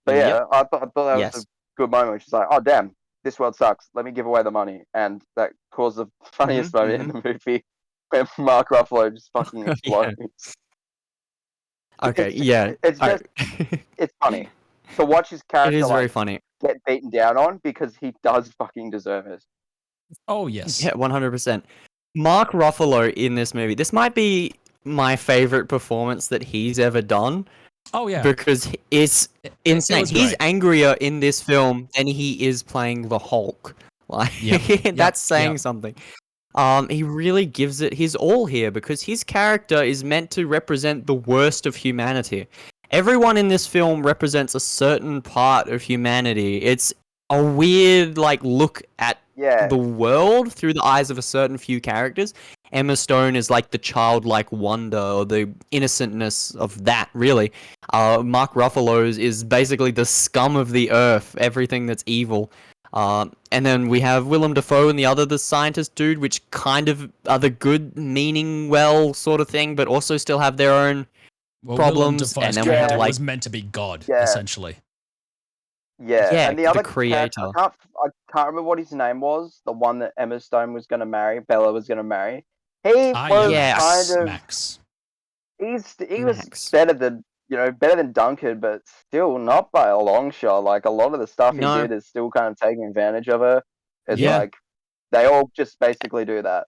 But I thought that was a good moment. She's like, oh damn, this world sucks. Let me give away the money. And that caused the funniest moment in the movie when Mark Ruffalo just fucking explodes. Okay, It's just, it's funny. To watch his character it is very funny. Get beaten down on, because he does fucking deserve it. Oh, yes. Yeah, 100%. Mark Ruffalo in this movie, this might be my favorite performance that he's ever done. Oh yeah, because it's insane. He's angrier in this film than he is playing the Hulk. Like that's saying something. He really gives it his all here, because his character is meant to represent the worst of humanity. Everyone in this film represents a certain part of humanity. It's a weird look at the world through the eyes of a certain few characters. Emma Stone is like the childlike wonder or the innocentness of that, really. Mark Ruffalo is basically the scum of the earth, everything that's evil. And then we have Willem Dafoe and the scientist dude, which kind of are the good, meaning well sort of thing, but also still have their own problems. And then we have was meant to be God, essentially. Yeah, and the other creator. I can't remember what his name was. The one that Emma Stone was going to marry, Bella was going to marry. He was kind of Max. He was better than Duncan, but still not by a long shot. Like, a lot of the stuff he did is still kind of taking advantage of her. It's like they all just basically do that.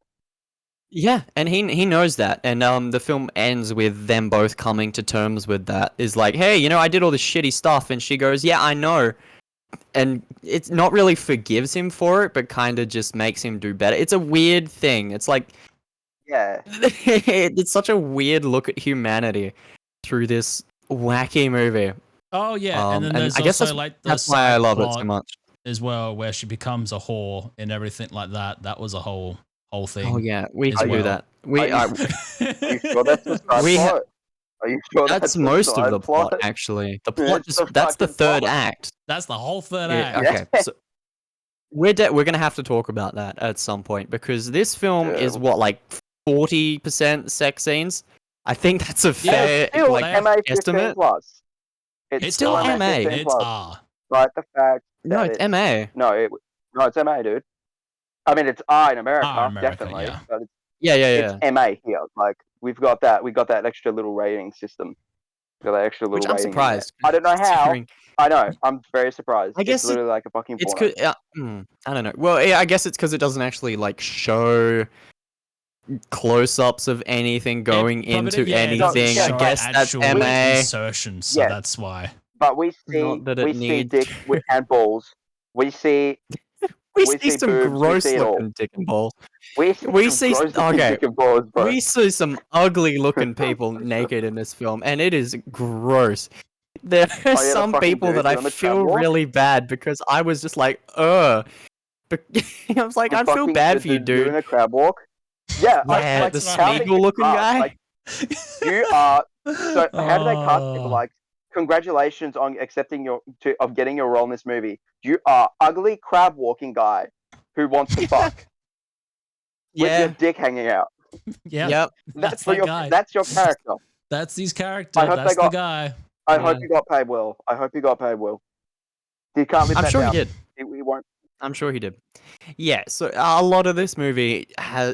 Yeah, and he knows that, and the film ends with them both coming to terms with that. Is like, hey, I did all this shitty stuff, and she goes, yeah, I know, and it's not really forgives him for it, but kind of just makes him do better. It's a weird thing. It's like Yeah. It's such a weird look at humanity through this wacky movie. Oh yeah, and then and there's I guess also like the that's why I side love it so plot much. as well, where she becomes a whore and everything like that. That was a whole thing. Oh yeah, we as can do well. that. We Are you sure that's the side we plot? Are you sure that's the most of side the plot actually. The plot It's just the that's the fucking third plot. act. That's the whole third Yeah, act. okay, so we're gonna have to talk about that at some point because this film Yeah. is what, like 40% sex scenes. I think that's a fair Still like MA 15 estimate. plus. It's still R. MA. 15 It's plus. R. Like the fact No, that it's MA. No, it's MA, dude. I mean, it's R in America, R America, definitely. yeah. But Yeah. it's MA here. Like we've got that extra little rating system. We've got that extra little Which I'm rating. surprised. I don't know how. considering- I know. I'm very surprised. I guess it's literally like a fucking It's porno. I don't know. Well, yeah, I guess it's because it doesn't actually like show close-ups of anything going into anything. I guess that's MA. Insertions, so Yes. that's why. But we see Not that it needs- dick and balls. We see We we see see some boobs, we gross see it all. looking dick and balls. we We some see- gross looking okay. dick and balls, bro. We see some ugly looking people naked in this film, and it is gross. There are the some fucking people dudes that I on the feel crab walk? really bad because I was just like, But I was like, I feel bad for you, dude. Doing a crab walk. Yeah, Yeah, like the how they Smeagol looking are, guy. Like, you are. So how do they cast people? Oh. Like, congratulations on accepting of getting your role in this movie. You are ugly crab walking guy who wants to fuck with your dick hanging out. Yeah, Yep. that's for that your guy. That's your character. That's his character. I hope That's they got- the guy. I hope you got paid well. I hope you got paid well. You can't live I'm that sure down. he did. He won't. I'm sure he did. Yeah, so a lot of this movie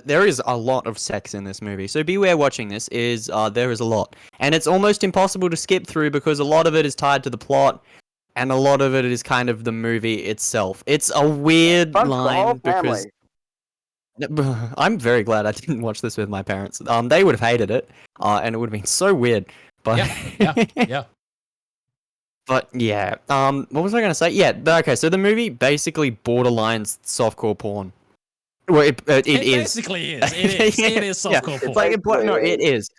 there is a lot of sex in this movie. So beware watching this is there is a lot. And it's almost impossible to skip through because a lot of it is tied to the plot and a lot of it is kind of the movie itself. It's a weird Fun for the whole line because I'm very glad I didn't watch this with my parents. They would have hated it, and it would have been so weird. But Yeah. But yeah, what was I gonna say? Yeah, okay. So the movie basically borderlines softcore porn. Well, it is. Basically is. It is softcore porn. It's like it is.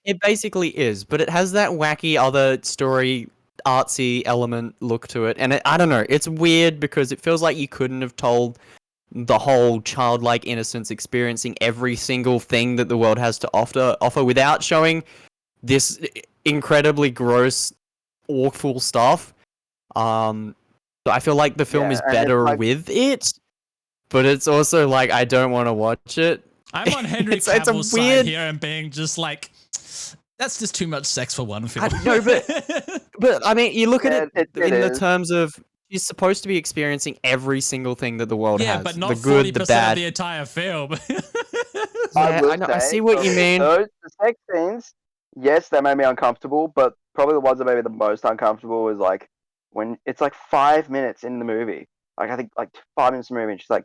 It basically is, but it has that wacky other story, artsy element look to it, and I don't know. It's weird because it feels like you couldn't have told the whole childlike innocence, experiencing every single thing that the world has to offer without showing this incredibly gross, awful stuff. So I feel like the film is better with it, but it's also like I don't want to watch it. I'm on Henry Cavill's side here and being just like, that's just too much sex for one film. No, but I mean, you look at it in the is. terms of he's supposed to be experiencing every single thing that the world has. Yeah, but not the good, 40% the bad. of the entire film. I know. I see what you mean. The sex scenes, yes, they made me uncomfortable, but probably the ones that made me the most uncomfortable was like when it's like 5 minutes in the movie. Like I think like 5 minutes in the movie, and she's like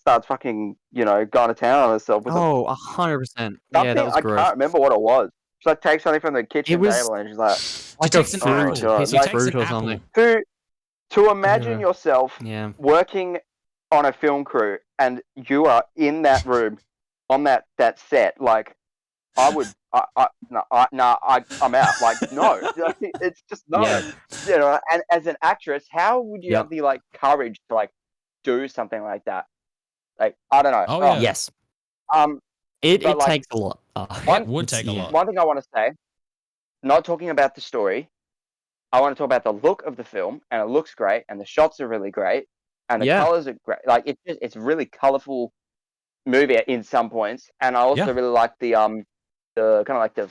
starts fucking going to town on herself. With 100%. Yeah, that was gross. I can't remember what it was. She like takes something from the kitchen table and she's like a fruit, piece of fruit or something. To imagine yourself working on a film crew and you are in that room on that set, like I would, I'm out. Like no, it's just no. Yeah. And as an actress, how would you have the like courage to like do something like that? Like I don't know. Oh yeah. Yes. It like, takes a lot. It would take a lot. One thing I want to say, not talking about the story, I want to talk about the look of the film, and it looks great, and the shots are really great, and the colors are great. Like it's really colorful movie in some points, and I also really like the kind of like the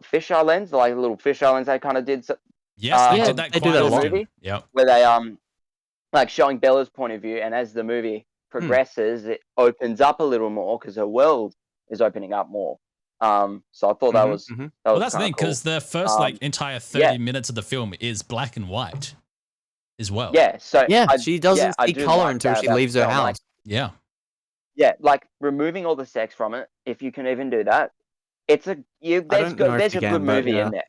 fisheye lens, like the little fisheye lens they kind of did. Yes, they did that they quite do that a lot. often. Yeah, where they like showing Bella's point of view, and as the movie progresses, it opens up a little more because her world is opening up more. So I thought that was well, that's the thing, cool. because the first like entire 30 minutes of the film is black and white as well. Yeah, so she doesn't see color until she leaves her house. Like, like removing all the sex from it, if you can even do that, it's there's a good movie in there.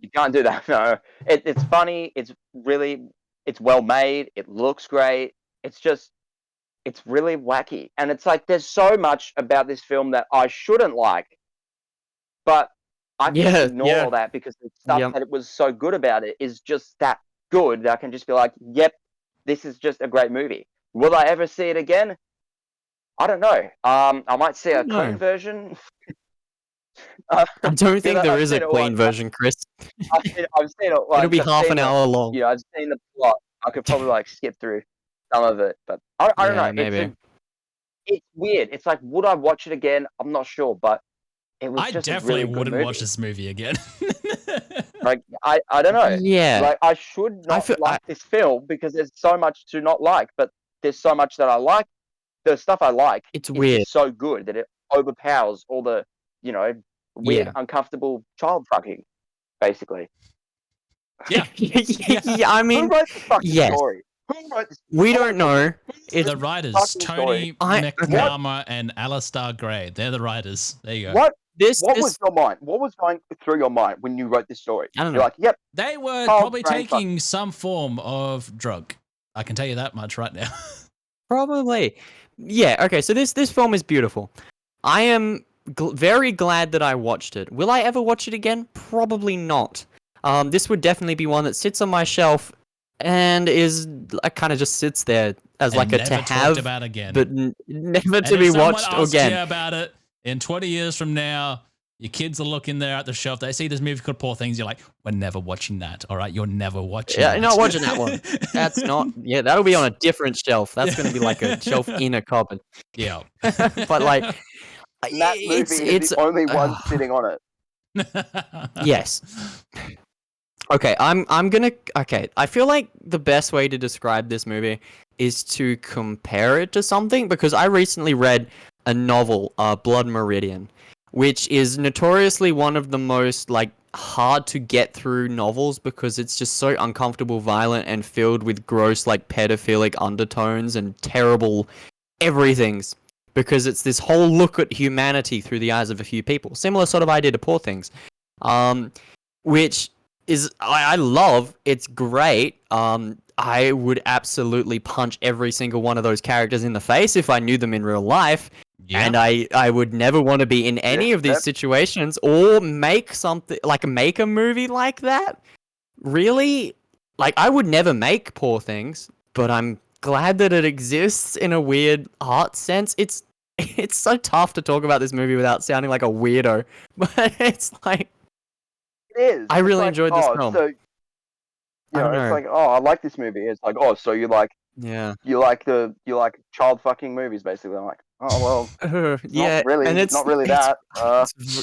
You can't do that. No, it's funny. It's well made. It looks great. It's it's really wacky. And it's like there's so much about this film that I shouldn't like, but I can ignore all that because the stuff that it was so good about it is just that good that I can just be like, yep, this is just a great movie. Will I ever see it again? I don't know. I might see a clean version. I don't think there is a clean version, Chris. I've seen it. Like, it'll be half an hour long. Yeah, I've seen the plot. I could probably like skip through some of it, but I don't know. Maybe. It's weird. It's like, would I watch it again? I'm not sure, but it was just definitely a really wouldn't good watch this movie again. Like I don't know. Yeah. Like I should not like this film because there's so much to not like, but there's so much that I like. The stuff I like it's is weird. Just so good that it overpowers all the, weird, uncomfortable child fucking, basically. Yeah. I mean, who wrote the fucking story? Who wrote this? We don't know. It's the writers, Tony McNamara and Alistair Gray. They're the writers. There you go. What was your mind? What was going through your mind when you wrote this story? I don't know. You're like, yep. They were probably taking some form of drug. I can tell you that much right now. Probably. Yeah, okay, so this film is beautiful. I am very glad that I watched it. Will I ever watch it again? Probably not. This would definitely be one that sits on my shelf and kind of just sits there as like a to have, about again. But never to be watched again. You about it in 20 years from now, your kids are looking there at the shelf. They see this movie called Poor Things. You're like, we're never watching that. All right, you're never watching. Yeah, not watching that one. That's not. Yeah, that'll be on a different shelf. That's going to be like a shelf in a cupboard. Yeah, but like that movie is the only one sitting on it. Yes. Okay, I'm gonna. Okay, I feel like the best way to describe this movie is to compare it to something, because I recently read a novel, Blood Meridian, which is notoriously one of the most like hard to get through novels because it's just so uncomfortable, violent, and filled with gross like pedophilic undertones and terrible everythings. Because it's this whole look at humanity through the eyes of a few people. Similar sort of idea to Poor Things, which is I love. It's great. I would absolutely punch every single one of those characters in the face if I knew them in real life. Yeah. And I would never want to be in any of these situations or make a movie like that. Really? Like, I would never make Poor Things, but I'm glad that it exists in a weird art sense. It's so tough to talk about this movie without sounding like a weirdo, but it's like it is. I really enjoyed this film. So, it's like, oh, I like this movie. It's like, oh, so you like you like child fucking movies, basically. I'm like, oh well, yeah, not really, and it's not really that.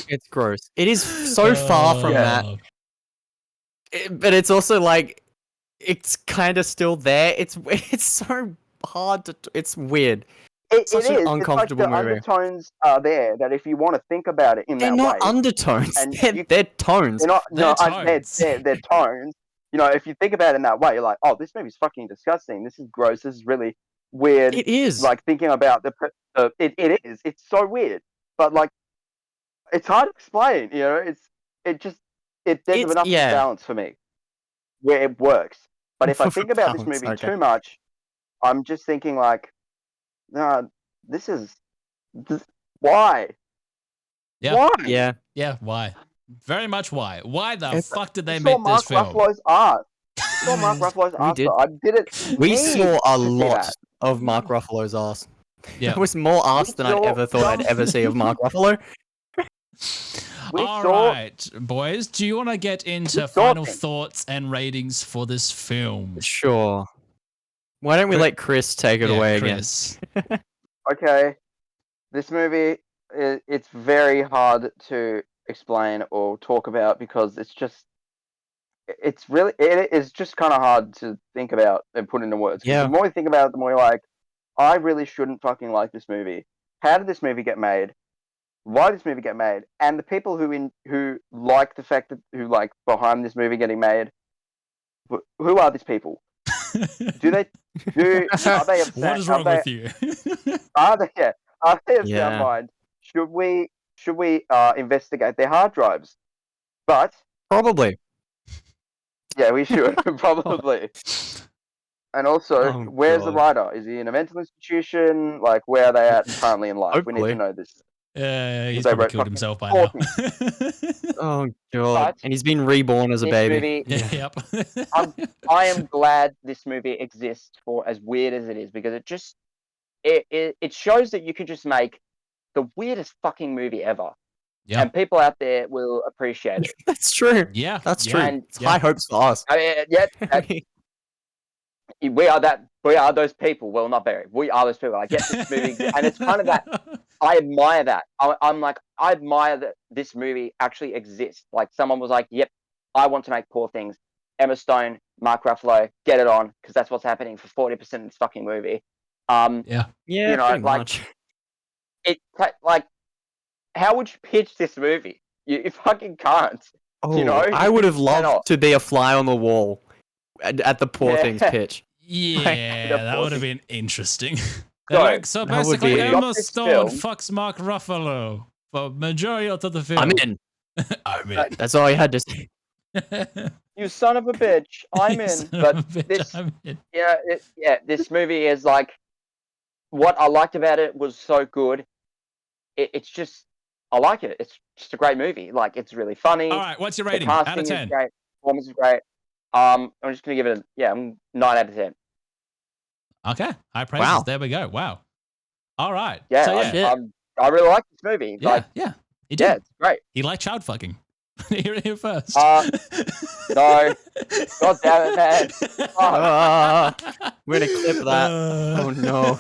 It's gross. It is so far from that, but it's also like it's kind of still there. It's so hard to. It's weird. It Such is. an uncomfortable it's like the movie. Undertones are there that if you want to think about it in they're that not way, undertones. They're tones. They're not. tones. They're tones. If you think about it in that way, you're like, oh, this movie's fucking disgusting. This is gross. This is really weird. It is. Like thinking about it is. It's so weird, but like, it's hard to explain. There's enough balance for me where it works. But if I think about this movie too much, I'm just thinking like, no, this why? Yeah. Why? Yeah. Why? Very much why. Why the fuck did they make this film? Ruffalo's art. Saw Mark Ruffalo's ass. I did it. We saw a lot of Mark Ruffalo's ass. Yeah, it was more ass than I'd ever thought I'd ever see of Mark Ruffalo. All right, boys. Do you want to get into final thoughts and ratings for this film? Sure. Why don't we let Chris take it away again? Okay. This movie, it's very hard to explain or talk about because it is just kind of hard to think about and put into words. Yeah. The more you think about it, the more you're like, I really shouldn't fucking like this movie. How did this movie get made? Why did this movie get made? And the people who like the fact that who like behind this movie getting made, who are these people? Are they upset? What is wrong with you? Are they of sound mind? Should we investigate their hard drives? But probably. Yeah, we should probably. And also, Oh, where's the God. writer? Is he in a mental institution? Like, where are they at currently in life? We need to Hopefully. know this. He's They probably wrote killed fucking himself by 40. now. Oh, God. But And he's been reborn as a this baby. movie, Yep. I am glad this movie exists for as weird as it is, because it shows that you can just make the weirdest fucking movie ever. Yeah. And people out there will appreciate it. That's true. Yeah. That's yeah. true. And It's high hopes for us. I mean, we are those people. Well, not Barry. We are those people. I get this movie, and it's kind of that. I admire that. I'm like, I admire that this movie actually exists. Like, someone was like, "Yep, I want to make Poor Things." Emma Stone, Mark Ruffalo, get it on, because that's what's happening for 40% of this fucking movie. Yeah. Yeah, you know, pretty like, much. like, how would you pitch this movie? You fucking can't. Oh, You know, I would have loved cannot. to be a fly on the wall at the Poor Yeah. Things pitch. Yeah, that would have been interesting. So, So that would basically, be- Emma This Stone film- fucks Mark Ruffalo for majority of the film. I'm in. I'm in. That's all you had to say. You son of a bitch, I'm You in. son of But a bitch, this, I'm in. this movie is like, what I liked about it was so good. It's just, I like it. It's just a great movie. Like, it's really funny. All right, what's your The rating out of casting is 10? great. Performance is great. I'm just gonna give it I'm 9 out of 10. Okay, high praises. Wow. There we go. Wow. All right. Yeah, So yeah, I really like this movie. yeah, Like, yeah. He did. yeah, it's great. He liked child fucking. Here first. No, God damn it, man. We're gonna clip that. Oh, no.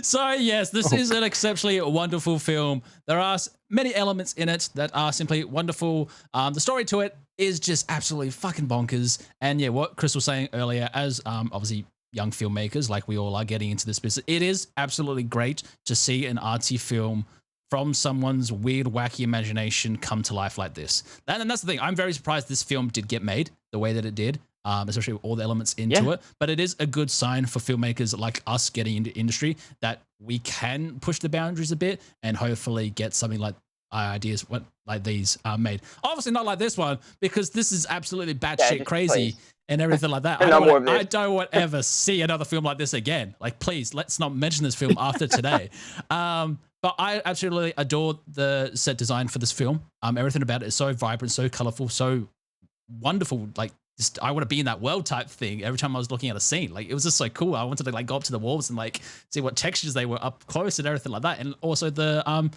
So yes, this is an exceptionally wonderful film. There are many elements in it that are simply wonderful. The story to it is just absolutely fucking bonkers. And yeah, what Chris was saying earlier, as obviously young filmmakers, like we all are getting into this business, it is absolutely great to see an artsy film from someone's weird, wacky imagination come to life like this. And that's the thing. I'm very surprised this film did get made the way that it did, especially with all the elements into it. But it is a good sign for filmmakers like us getting into industry that we can push the boundaries a bit and hopefully get something like ideas like these made. Obviously not like this one, because this is absolutely batshit crazy. Please. And everything like that. I don't want to ever see another film like this again. Like, please, let's not mention this film after today. But I absolutely adore the set design for this film. Everything about it is so vibrant, so colorful, so wonderful. Like, just, I want to be in that world type thing every time I was looking at a scene. Like, it was just so cool. I wanted to like go up to the walls and like see what textures they were up close and everything like that. And also the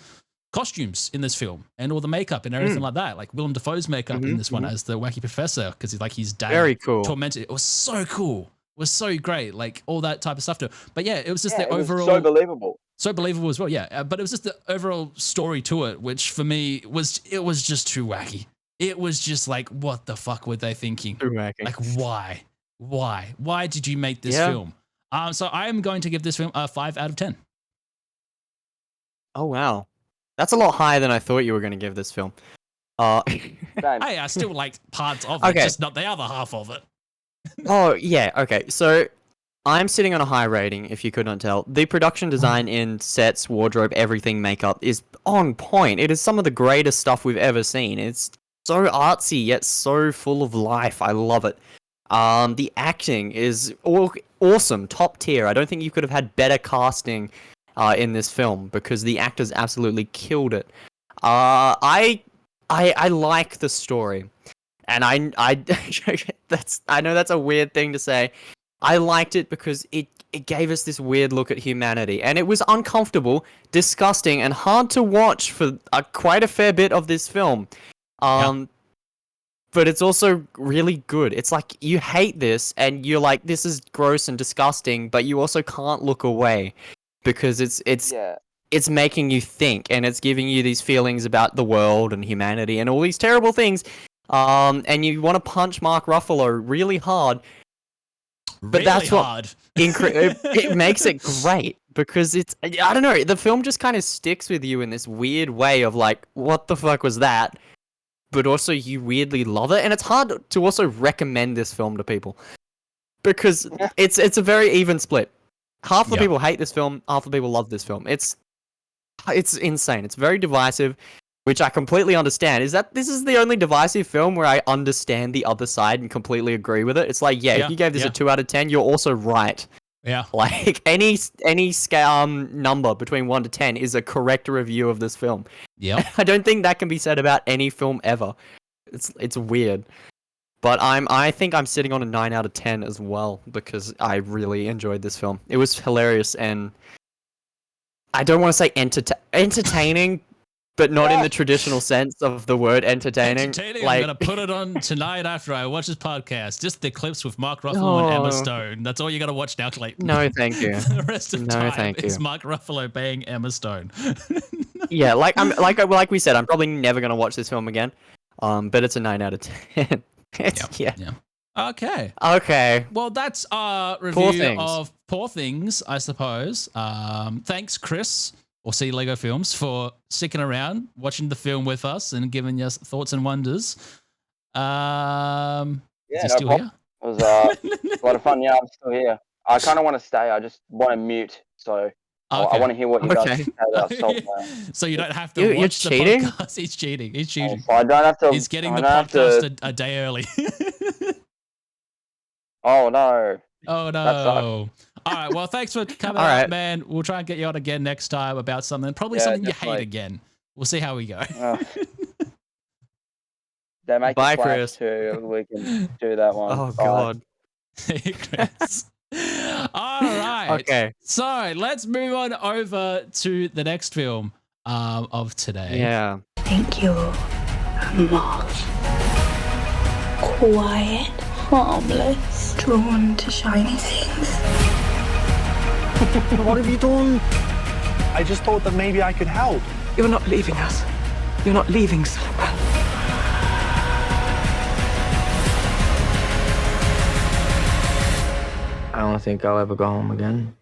costumes in this film and all the makeup and everything like that. Like Willem Dafoe's makeup in this one as the wacky professor, because he's like his dad. Very cool. Tormented. It was so cool. It was so great. Like all that type of stuff. But yeah, it was just the it was overall. so believable. So believable as well, yeah. But it was just the overall story to it, which for me was just too wacky. It was just like, what the fuck were they thinking? Too wacky. Like, why did you make this film? So I am going to give this film a 5 out of 10. Oh wow, that's a lot higher than I thought you were going to give this film. Hey, I still like parts of it, just not the other half of it. Oh yeah, okay. So I'm sitting on a high rating, if you could not tell. The production design in sets, wardrobe, everything, makeup is on point. It is some of the greatest stuff we've ever seen. It's so artsy, yet so full of life. I love it. The acting is awesome, top tier. I don't think you could have had better casting in this film, because the actors absolutely killed it. I like the story. And I know that's a weird thing to say. I liked it because it gave us this weird look at humanity, and it was uncomfortable, disgusting, and hard to watch for quite a fair bit of this film. But it's also really good. It's like you hate this, and you're like, this is gross and disgusting, but you also can't look away because it's making you think, and it's giving you these feelings about the world and humanity and all these terrible things. And you want to punch Mark Ruffalo really hard. But that's what it makes it great, because it's, I don't know, the film just kind of sticks with you in this weird way of like, what the fuck was that? But also you weirdly love it, and it's hard to also recommend this film to people, because it's a very even split. Half the people hate this film, half the people love this film. It's insane. It's very divisive. which I completely understand, is that this is the only divisive film where I understand the other side and completely agree with it. It's like, if you gave this a 2 out of 10, you're also right. Yeah. Like any scale number between 1 to 10 is a correct review of this film. Yeah. I don't think that can be said about any film ever. It's weird. But I think I'm sitting on a 9 out of 10 as well because I really enjoyed this film. It was hilarious and I don't want to say entertaining, but not in the traditional sense of the word entertaining. I'm gonna put it on tonight after I watch this podcast. Just the clips with Mark Ruffalo and Emma Stone. That's all you gotta watch now, Clayton. No, thank you. The rest of the time is Mark Ruffalo banging Emma Stone. Yeah, like we said, I'm probably never gonna watch this film again. But it's a 9 out of 10. Yeah. Okay. Well, that's our review of Poor Things, I suppose. Thanks, Chris, or See Lego Films, for sticking around, watching the film with us, and giving us thoughts and wonders. Is he still here? It was a lot of fun. Yeah, I'm still here. I kind of want to stay. I just want to mute, so I want to hear what you guys say about Saltburn. So you don't have to watch the podcast. He's cheating. So I don't have to. He's getting the podcast a day early. Oh no. All right. Well, thanks for coming out, man. We'll try and get you on again next time about something. Probably something you hate again. We'll see how we go. They make Bye, Chris. Too. We can do that one. Oh God. Hey, Chris. All right. Okay. So let's move on over to the next film of today. Yeah. Think you're moth. Quiet, harmless, drawn to shiny things. What have you done? I just thought that maybe I could help. You're not leaving us. You're not leaving Saltburn. I don't think I'll ever go home again.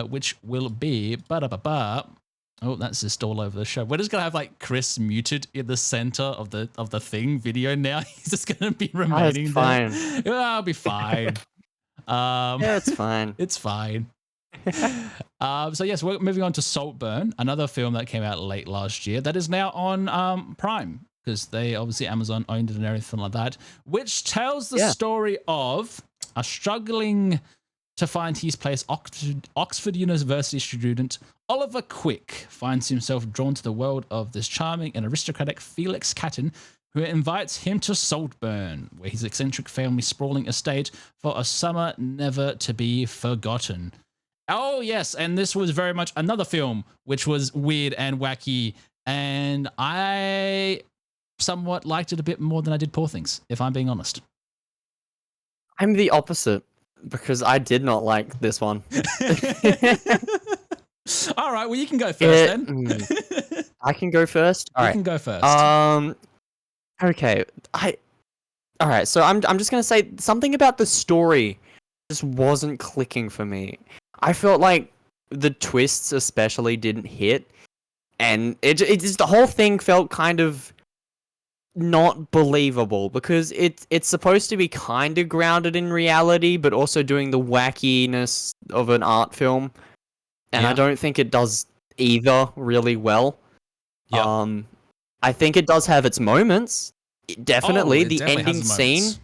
Which will be oh, that's just all over the show. We're just gonna have like Chris muted in the center of the thing video now. He's just gonna be remaining there. Fine. Well, I'll be fine. Yeah, it's fine. It's fine. So yes, we're moving on to Saltburn, another film that came out late last year that is now on Prime, because they obviously Amazon owned it and everything like that, which tells the story of a struggling to find his place Oxford University student Oliver Quick finds himself drawn to the world of this charming and aristocratic Felix Catton, who invites him to Saltburn, where his eccentric family sprawling estate for a summer never to be forgotten. Oh yes, and this was very much another film which was weird and wacky, and I somewhat liked it a bit more than I did Poor Things, if I'm being honest. I'm the opposite, because I did not like this one. All right, well, you can go first then. I can go first? All right. You can go first. Okay. All right, so I'm just going to say something about the story just wasn't clicking for me. I felt like the twists especially didn't hit, and it just the whole thing felt kind of not believable, because it's supposed to be kind of grounded in reality, but also doing the wackiness of an art film, and I don't think it does either really well. I think it does have its moments. Definitely, the ending scene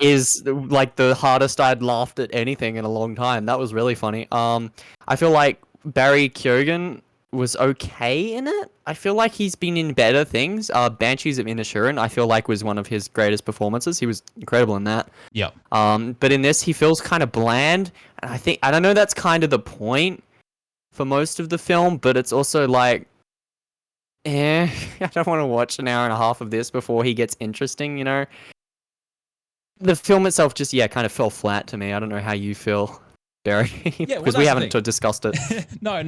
is like the hardest I'd laughed at anything in a long time. That was really funny. I feel like Barry Keoghan was okay in it. I feel like he's been in better things. Banshees of Inisherin, I feel like, was one of his greatest performances. He was incredible in that. Yeah. But in this, he feels kind of bland. And I don't know, that's kind of the point for most of the film, but it's also like, I don't want to watch an hour and a half of this before he gets interesting, you know? The film itself just, kind of fell flat to me. I don't know how you feel, Barry, because we haven't discussed it. No.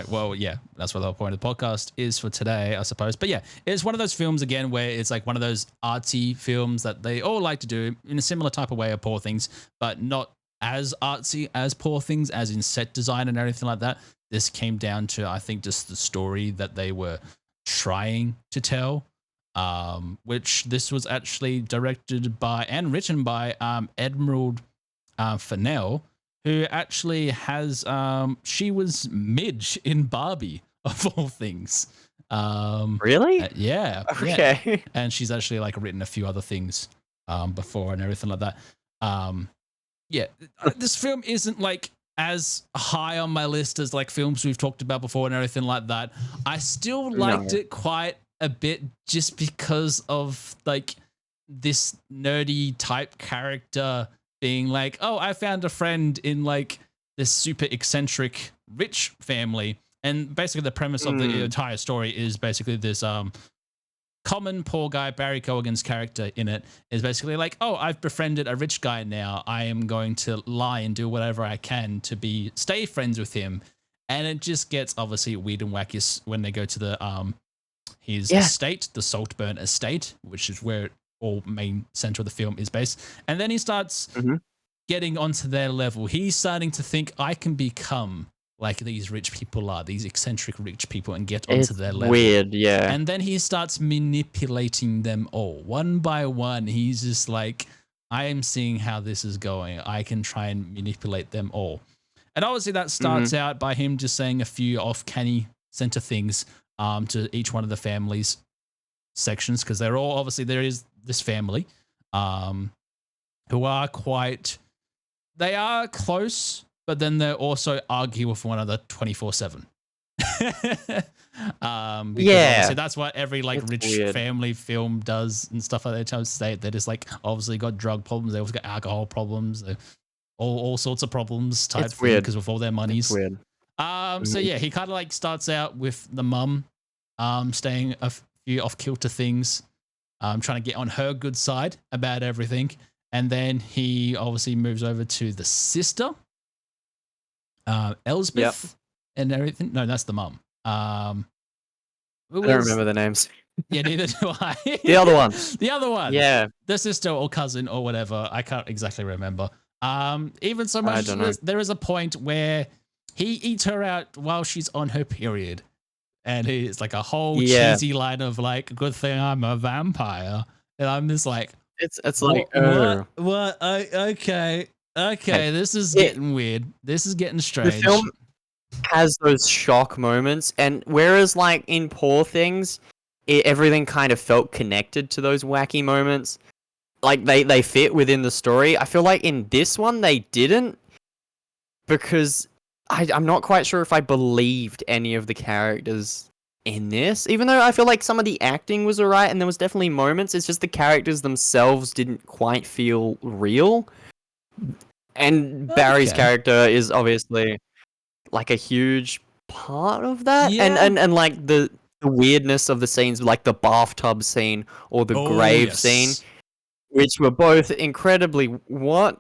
Well, yeah, that's what the whole point of the podcast is for today, I suppose. But yeah, it's one of those films, again, where it's like one of those artsy films that they all like to do in a similar type of way of Poor Things, but not as artsy as Poor Things, as in set design and everything like that. This came down to, I think, just the story that they were trying to tell, which this was actually directed by and written by Admiral Fennell, who actually has she was Midge in Barbie of all things. Really? Yeah. Okay. Yeah. And she's actually like written a few other things before and everything like that. Yeah, this film isn't like as high on my list as like films we've talked about before and everything like that. I still liked it quite a bit just because of like this nerdy type character being like, oh, I found a friend in like this super eccentric rich family. And basically the premise of the entire story is basically this common poor guy, Barry Keoghan's character in it, is basically like, oh, I've befriended a rich guy now. I am going to lie and do whatever I can to stay friends with him. And it just gets obviously weird and wacky when they go to the his estate, the Saltburn estate, which is where all main center of the film is based. And then he starts getting onto their level. He's starting to think, I can become like these rich people are, these eccentric rich people, and get onto their level. Weird, yeah. And then he starts manipulating them all. One by one, he's just like, I am seeing how this is going. I can try and manipulate them all. And obviously that starts out by him just saying a few off-canny center things to each one of the family's sections, because they're all, obviously there is this family who are they are close, but then they also argue with one another 24/7. So that's what every like rich family film does and stuff like that. They just like obviously got drug problems. They also got alcohol problems, all sorts of problems type thing because of all their monies. It's weird. So yeah, he kind of like starts out with the mum, staying a few off kilter things, trying to get on her good side about everything, and then he obviously moves over to the sister. Elsbeth and everything. No, that's the mum. I don't remember the names. Yeah, neither do I. The other one. The other one. Yeah. The sister or cousin or whatever. I can't exactly remember. Even so much, there is a point where he eats her out while she's on her period. And it's like a whole cheesy line of like, good thing I'm a vampire. And I'm just like, it's like, what? Okay. Okay, this is getting weird. This is getting strange. The film has those shock moments, and whereas like in Poor Things, everything kind of felt connected to those wacky moments, like they fit within the story. I feel like in this one they didn't, because I'm not quite sure if I believed any of the characters in this, even though I feel like some of the acting was alright and there was definitely moments. It's just the characters themselves didn't quite feel real. And Barry's character is obviously like a huge part of that. And like the weirdness of the scenes, like the bathtub scene or the grave scene, which were both incredibly so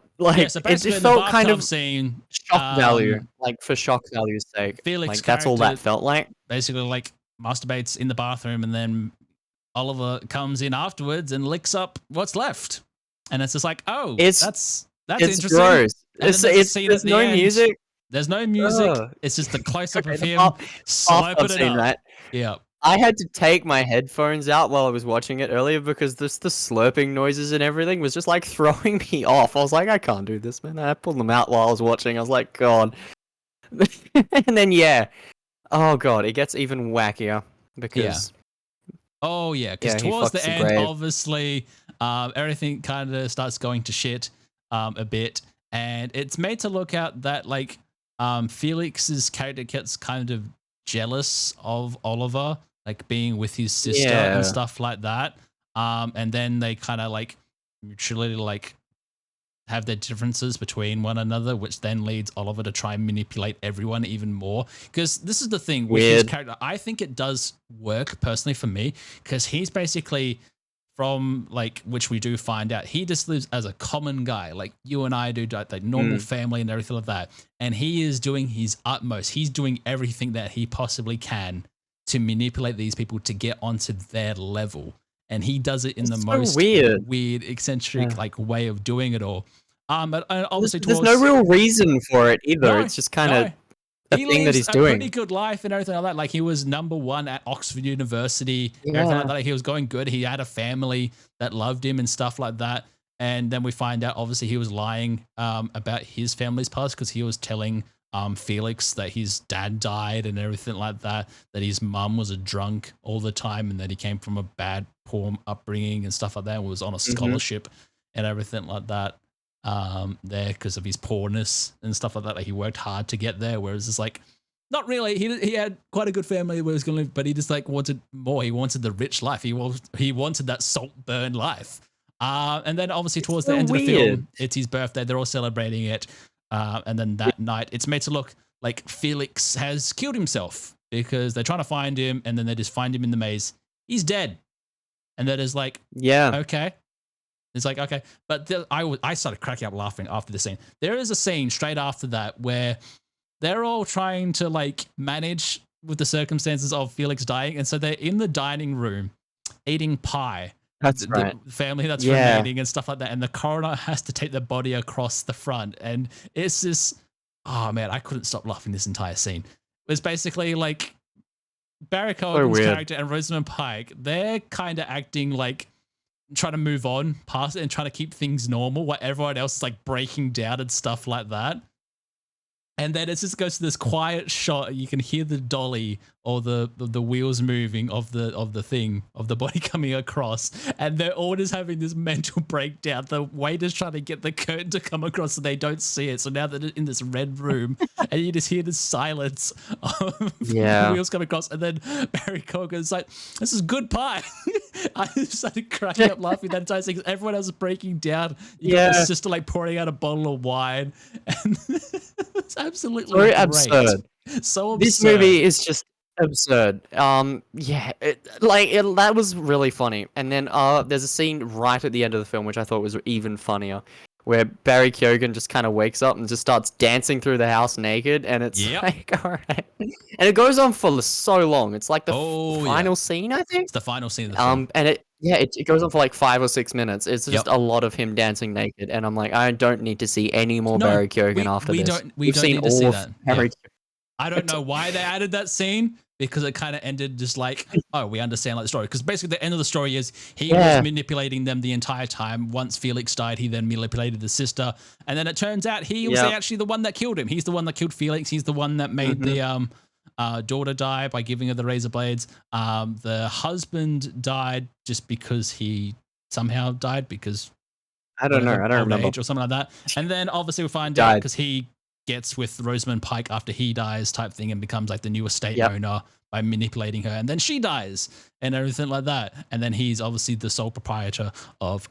it felt kind of scene, shock value, like for shock value's sake. Felix, like that's all that felt like. Basically, like masturbates in the bathroom, and then Oliver comes in afterwards and licks up what's left, and it's just like, oh, that's interesting. Gross. There's no music. There's no music. It's just the close up of him sloping it up. Right? Yeah. I had to take my headphones out while I was watching it earlier because the slurping noises and everything was just like throwing me off. I was like, I can't do this, man. I pulled them out while I was watching. I was like, God. And then oh God, it gets even wackier because. Oh yeah, because towards the end, obviously, everything kind of starts going to shit. A bit, and it's made to look out that like Felix's character gets kind of jealous of Oliver, like being with his sister and stuff like that, and then they kind of like mutually like have their differences between one another, which then leads Oliver to try and manipulate everyone even more. Because this is the thing with his character, I think it does work personally for me, because he's basically, from like, which we do find out, he just lives as a common guy like you and I do, like normal family and everything like that, and he is doing his utmost. He's doing everything that he possibly can to manipulate these people to get onto their level, and he does it in the most weird eccentric like way of doing it all. But obviously there's no real reason for it either. It's just kind of a thing that he's doing. Pretty good life and everything like that. Like he was #1 at Oxford University. Everything like that. Like he was going good. He had a family that loved him and stuff like that. And then we find out, obviously, he was lying about his family's past because he was telling Felix that his dad died and everything like that, that his mum was a drunk all the time and that he came from a bad, poor upbringing and stuff like that, and was on a scholarship and everything like that there because of his poorness and stuff like that. Like he worked hard to get there, whereas it's like, not really. He had quite a good family where he was going to live, but he just like wanted more. He wanted the rich life. He wanted that Saltburn life. And then obviously towards the end of the film, it's his birthday. They're all celebrating it. And then that night, it's made to look like Felix has killed himself because they're trying to find him, and then they just find him in the maze. He's dead. And that is like, okay. It's like, okay. But I started cracking up laughing after the scene. There is a scene straight after that where they're all trying to like manage with the circumstances of Felix dying. And so they're in the dining room eating pie. That's right. The family that's remaining and stuff like that. And the coroner has to take the body across the front. And it's just, oh man, I couldn't stop laughing this entire scene. It was basically like Barry Keoghan's character and Rosamund Pike, they're kind of acting like trying to move on past it and trying to keep things normal while everyone else is like breaking down and stuff like that. And then it just goes to this quiet shot. You can hear the dolly or the wheels moving of the thing of the body coming across, and they're all just having this mental breakdown. The waiter's trying to get the curtain to come across so they don't see it. So now they're in this red room, and you just hear the silence of the wheels come across, and then Barry Keoghan's like, "This is good pie." I just started cracking up laughing that entire thing. Everyone else is breaking down. You got the sister like pouring out a bottle of wine, and it's absolutely so great. absurd. So absurd. This movie is just absurd. That was really funny. And then there's a scene right at the end of the film which I thought was even funnier, where Barry Keoghan just kind of wakes up and just starts dancing through the house naked, and it's like, all right. And it goes on for so long. It's like the final scene, I think. It's the final scene of the film. And it goes on for like 5 or 6 minutes. It's just a lot of him dancing naked, and I'm like, I don't need to see any more Barry Keoghan after this. We've don't seen need to see that. I don't know why they added that scene, because it kind of ended just like, oh, we understand like the story. Because basically the end of the story is he was manipulating them the entire time. Once Felix died, he then manipulated the sister. And then it turns out he was actually the one that killed him. He's the one that killed Felix. He's the one that made the daughter die by giving her the razor blades. The husband died just because he somehow died because I don't know. I don't remember. Age or something like that. And then obviously we find out because he gets with Rosamund Pike after he dies type thing and becomes like the new estate owner by manipulating her, and then she dies and everything like that, and then he's obviously the sole proprietor of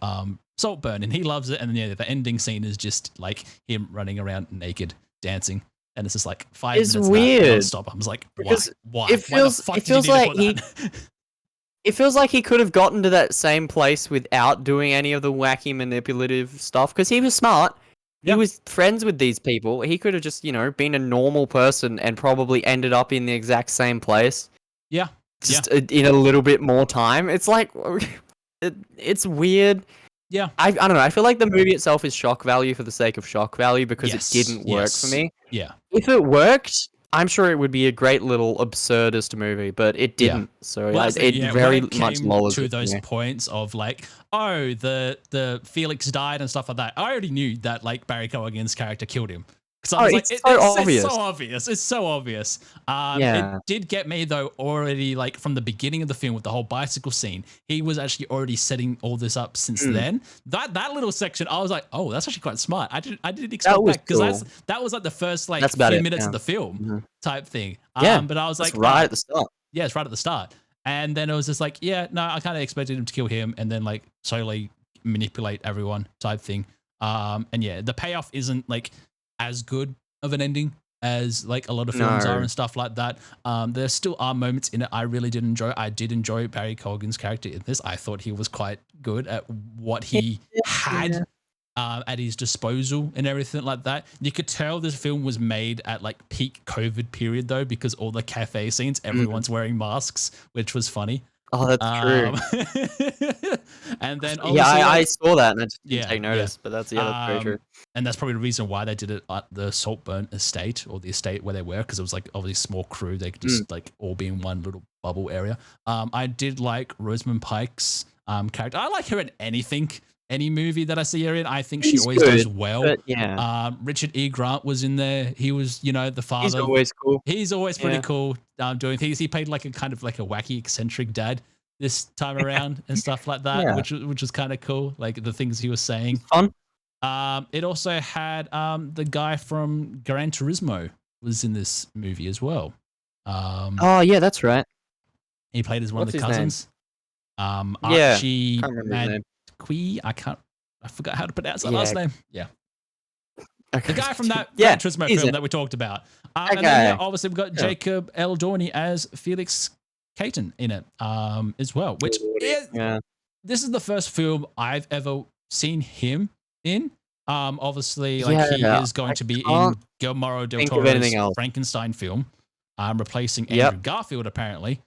Saltburn, and he loves it. And then the ending scene is just like him running around naked dancing, and it's just like 5 minutes weird. stop. I was like, why? It feels like he could have gotten to that same place without doing any of the wacky manipulative stuff, because he was smart. He was friends with these people. He could have just, been a normal person and probably ended up in the exact same place. Yeah. Just in a little bit more time. It's like, it's weird. Yeah. I don't know. I feel like the movie itself is shock value for the sake of shock value, because it didn't work for me. Yeah. If it worked, I'm sure it would be a great little absurdist movie, but it didn't. So it very much lowers to those points of like, oh, the Felix died and stuff like that. I already knew that like Barry Keoghan's character killed him. So I was it's so obvious. It's so obvious. It did get me though already, like from the beginning of the film with the whole bicycle scene. He was actually already setting all this up since then. That little section, I was like, oh, that's actually quite smart. I didn't expect that, because that was like the first like few minutes of the film type thing. But I was like, right at the start. Yeah, it's right at the start. And then it was just like, I kind of expected him to kill him and then like slowly manipulate everyone type thing. And the payoff isn't like as good of an ending as like a lot of films are and stuff like that. There still are moments in it I really did enjoy. I did enjoy Barry Keoghan's character in this. I thought he was quite good at what he had at his disposal and everything like that. You could tell this film was made at like peak COVID period though, because all the cafe scenes, everyone's wearing masks, which was funny. Oh, that's true. And then I saw that and I just didn't take notice, but that's very true. And that's probably the reason why they did it at the Saltburn estate, or the estate where they were, because it was like obviously small crew. They could just like all be in one little bubble area. I did like Rosamund Pike's character. I like her in anything any movie that I see her in. I think she always does well. Richard E. Grant was in there. He was, the father. He's always cool. He's always pretty cool doing things. He played like a kind of like a wacky, eccentric dad this time around and stuff like that, which was kind of cool. Like the things he was saying. Fun. It also had the guy from Gran Turismo was in this movie as well. Oh yeah, that's right. He played as one of the cousins. Archie Madqui. I forgot how to pronounce that last name. Yeah. Okay. The guy from that Gran Turismo film that we talked about. And then obviously we've got Jacob L. Dorney as Felix Caton in it as well, which this is the first film I've ever seen him in. Obviously, he is going to be in Guillermo del Toro's Frankenstein film, replacing Andrew Garfield apparently.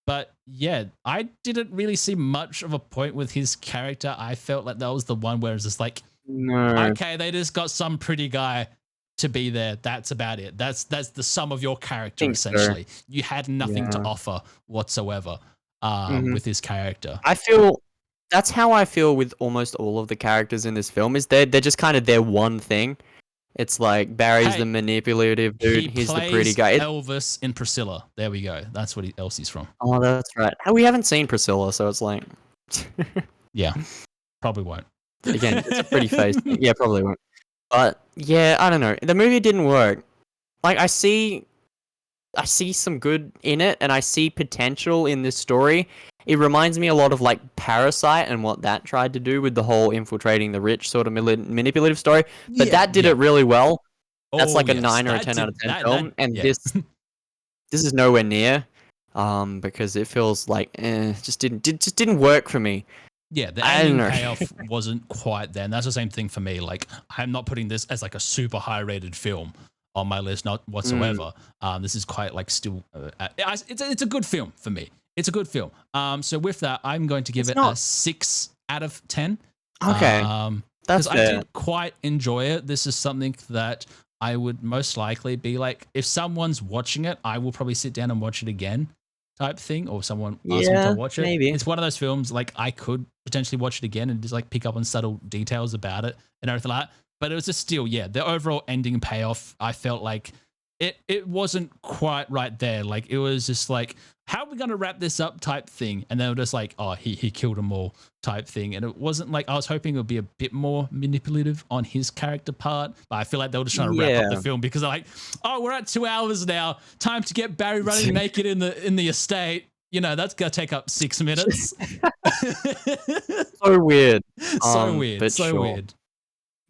But yeah, I didn't really see much of a point with his character. I felt like that was the one where it's just like, okay, they just got some pretty guy to be there. That's about it. That's the sum of your character essentially. You had nothing to offer whatsoever with his character. I feel that's how I feel with almost all of the characters in this film. Is they're just kind of their one thing. It's like Barry's the manipulative dude. He's the pretty guy. Elvis in Priscilla. There we go. That's what else he's from. Oh, that's right. We haven't seen Priscilla, so it's like, yeah, probably won't. Again, it's a pretty face. Yeah, probably won't. But yeah, I don't know. The movie didn't work. Like I see some good in it, and I see potential in this story. It reminds me a lot of like Parasite and what that tried to do with the whole infiltrating the rich sort of manipulative story. But that did it really well. That's like a 9 or a 10 out of 10 film. And this is nowhere near. Because it feels like just didn't work for me. Yeah, the ending payoff wasn't quite there. And that's the same thing for me. Like, I'm not putting this as like a super high rated film on my list, not whatsoever. This is quite like still, it's a good film for me. It's a good film. So with that, I'm going to give it a 6 out of 10. Okay, that's fair. I did quite enjoy it. This is something that I would most likely be like, if someone's watching it, I will probably sit down and watch it again type thing, or someone asks me to watch it. Maybe. It's one of those films like I could potentially watch it again and just like pick up on subtle details about it and everything like that. But it was just still, the overall ending payoff, I felt like it wasn't quite right there. Like it was just like, how are we going to wrap this up type thing? And they were just like, oh, he killed them all type thing. And it wasn't like, I was hoping it would be a bit more manipulative on his character part, but I feel like they were just trying to wrap up the film because they're like, oh, we're at 2 hours now. Time to get Barry running naked in the estate. That's going to take up 6 minutes. So weird. So weird. But so weird.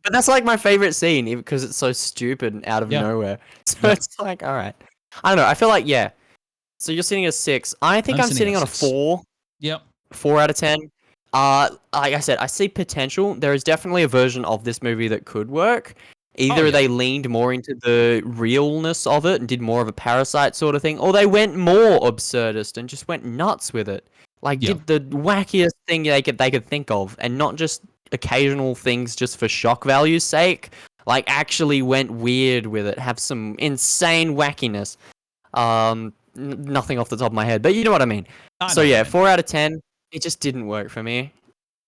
But that's like my favorite scene because it's so stupid and out of nowhere. So it's like, all right. I don't know. I feel like, So you're sitting at 6. I think I'm sitting on a 4. Yep. 4 out of 10. Like I said, I see potential. There is definitely a version of this movie that could work. Either they leaned more into the realness of it and did more of a Parasite sort of thing, or they went more absurdist and just went nuts with it. Like did the wackiest thing they could think of, and not just occasional things just for shock value's sake. Like actually went weird with it, have some insane wackiness. Nothing off the top of my head, but you know what I mean. 4 out of 10. It just didn't work for me.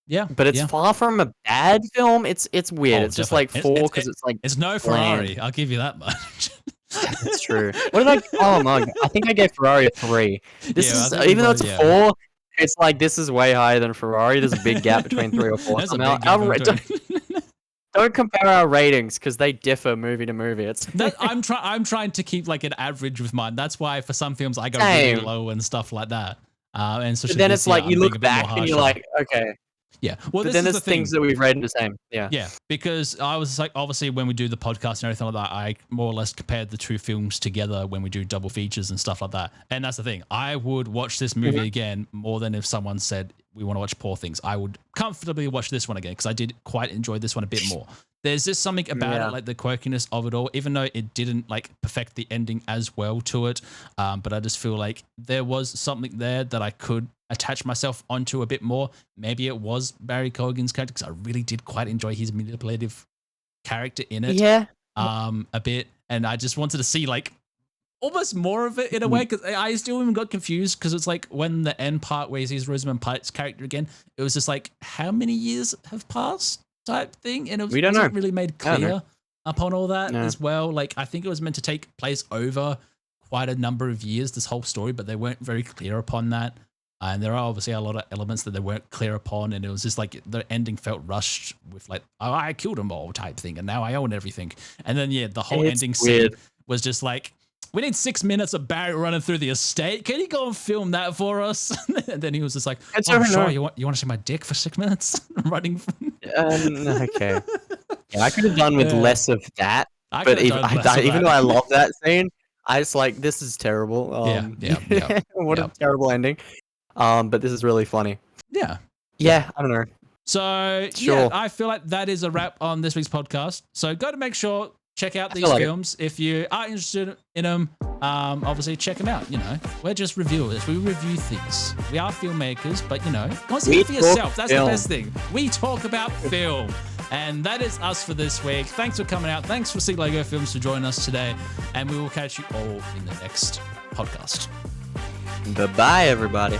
Yeah, but it's far from a bad film. It's weird. It's just like 4 because it's like it's no Ferrari. I'll give you that much. That's true. What did I? Oh my! I think I gave Ferrari a 3. This is even though it's a 4. It's like this is way higher than Ferrari. There's a big gap between 3 or 4. Don't compare our ratings because they differ movie to movie. I'm trying to keep like an average with mine. That's why for some films I go really low and stuff like that. And so then it's like you look back and you're like, okay. Yeah. Well, but then there's things that we've rated the same. Yeah. Yeah. Because I was like, obviously, when we do the podcast and everything like that, I more or less compared the 2 films together when we do double features and stuff like that. And that's the thing. I would watch this movie again more than if someone said we want to watch Poor Things. I would comfortably watch this one again because I did quite enjoy this one a bit more. There's just something about it, like the quirkiness of it all, even though it didn't like perfect the ending as well to it. But I just feel like there was something there that I could attach myself onto a bit more. Maybe it was Barry Keoghan's character because I really did quite enjoy his manipulative character in it. Yeah. A bit. And I just wanted to see like almost more of it in a way, because I still even got confused, because it's like when the end part where he sees Rosamund Pike's character again, it was just like, how many years have passed type thing, and it wasn't really made clear upon all that as well. Like, I think it was meant to take place over quite a number of years, this whole story, but they weren't very clear upon that. And there are obviously a lot of elements that they weren't clear upon, and it was just like the ending felt rushed with like, oh, I killed them all type thing, and now I own everything. And then the whole ending scene was just like, we need 6 minutes of Barry running through the estate. Can you go and film that for us? And then he was just like, oh, sure, you want to see my dick for 6 minutes? running from okay. Yeah, I could have done with less of that. But even though I love that scene, I just like, this is terrible. What a terrible ending. But this is really funny. Yeah, I don't know. So yeah, I feel like that is a wrap on this week's podcast. So go to make sure, check out these films if you are interested in them. Obviously check them out. You know, we're just reviewers. We review things. We are filmmakers, but you know, once see it for yourself. That's the best thing. We talk about film. And that is us for this week. Thanks for coming out. Thanks for Sea Lego Films for joining us today. And we will catch you all in the next podcast. Bye-bye, everybody.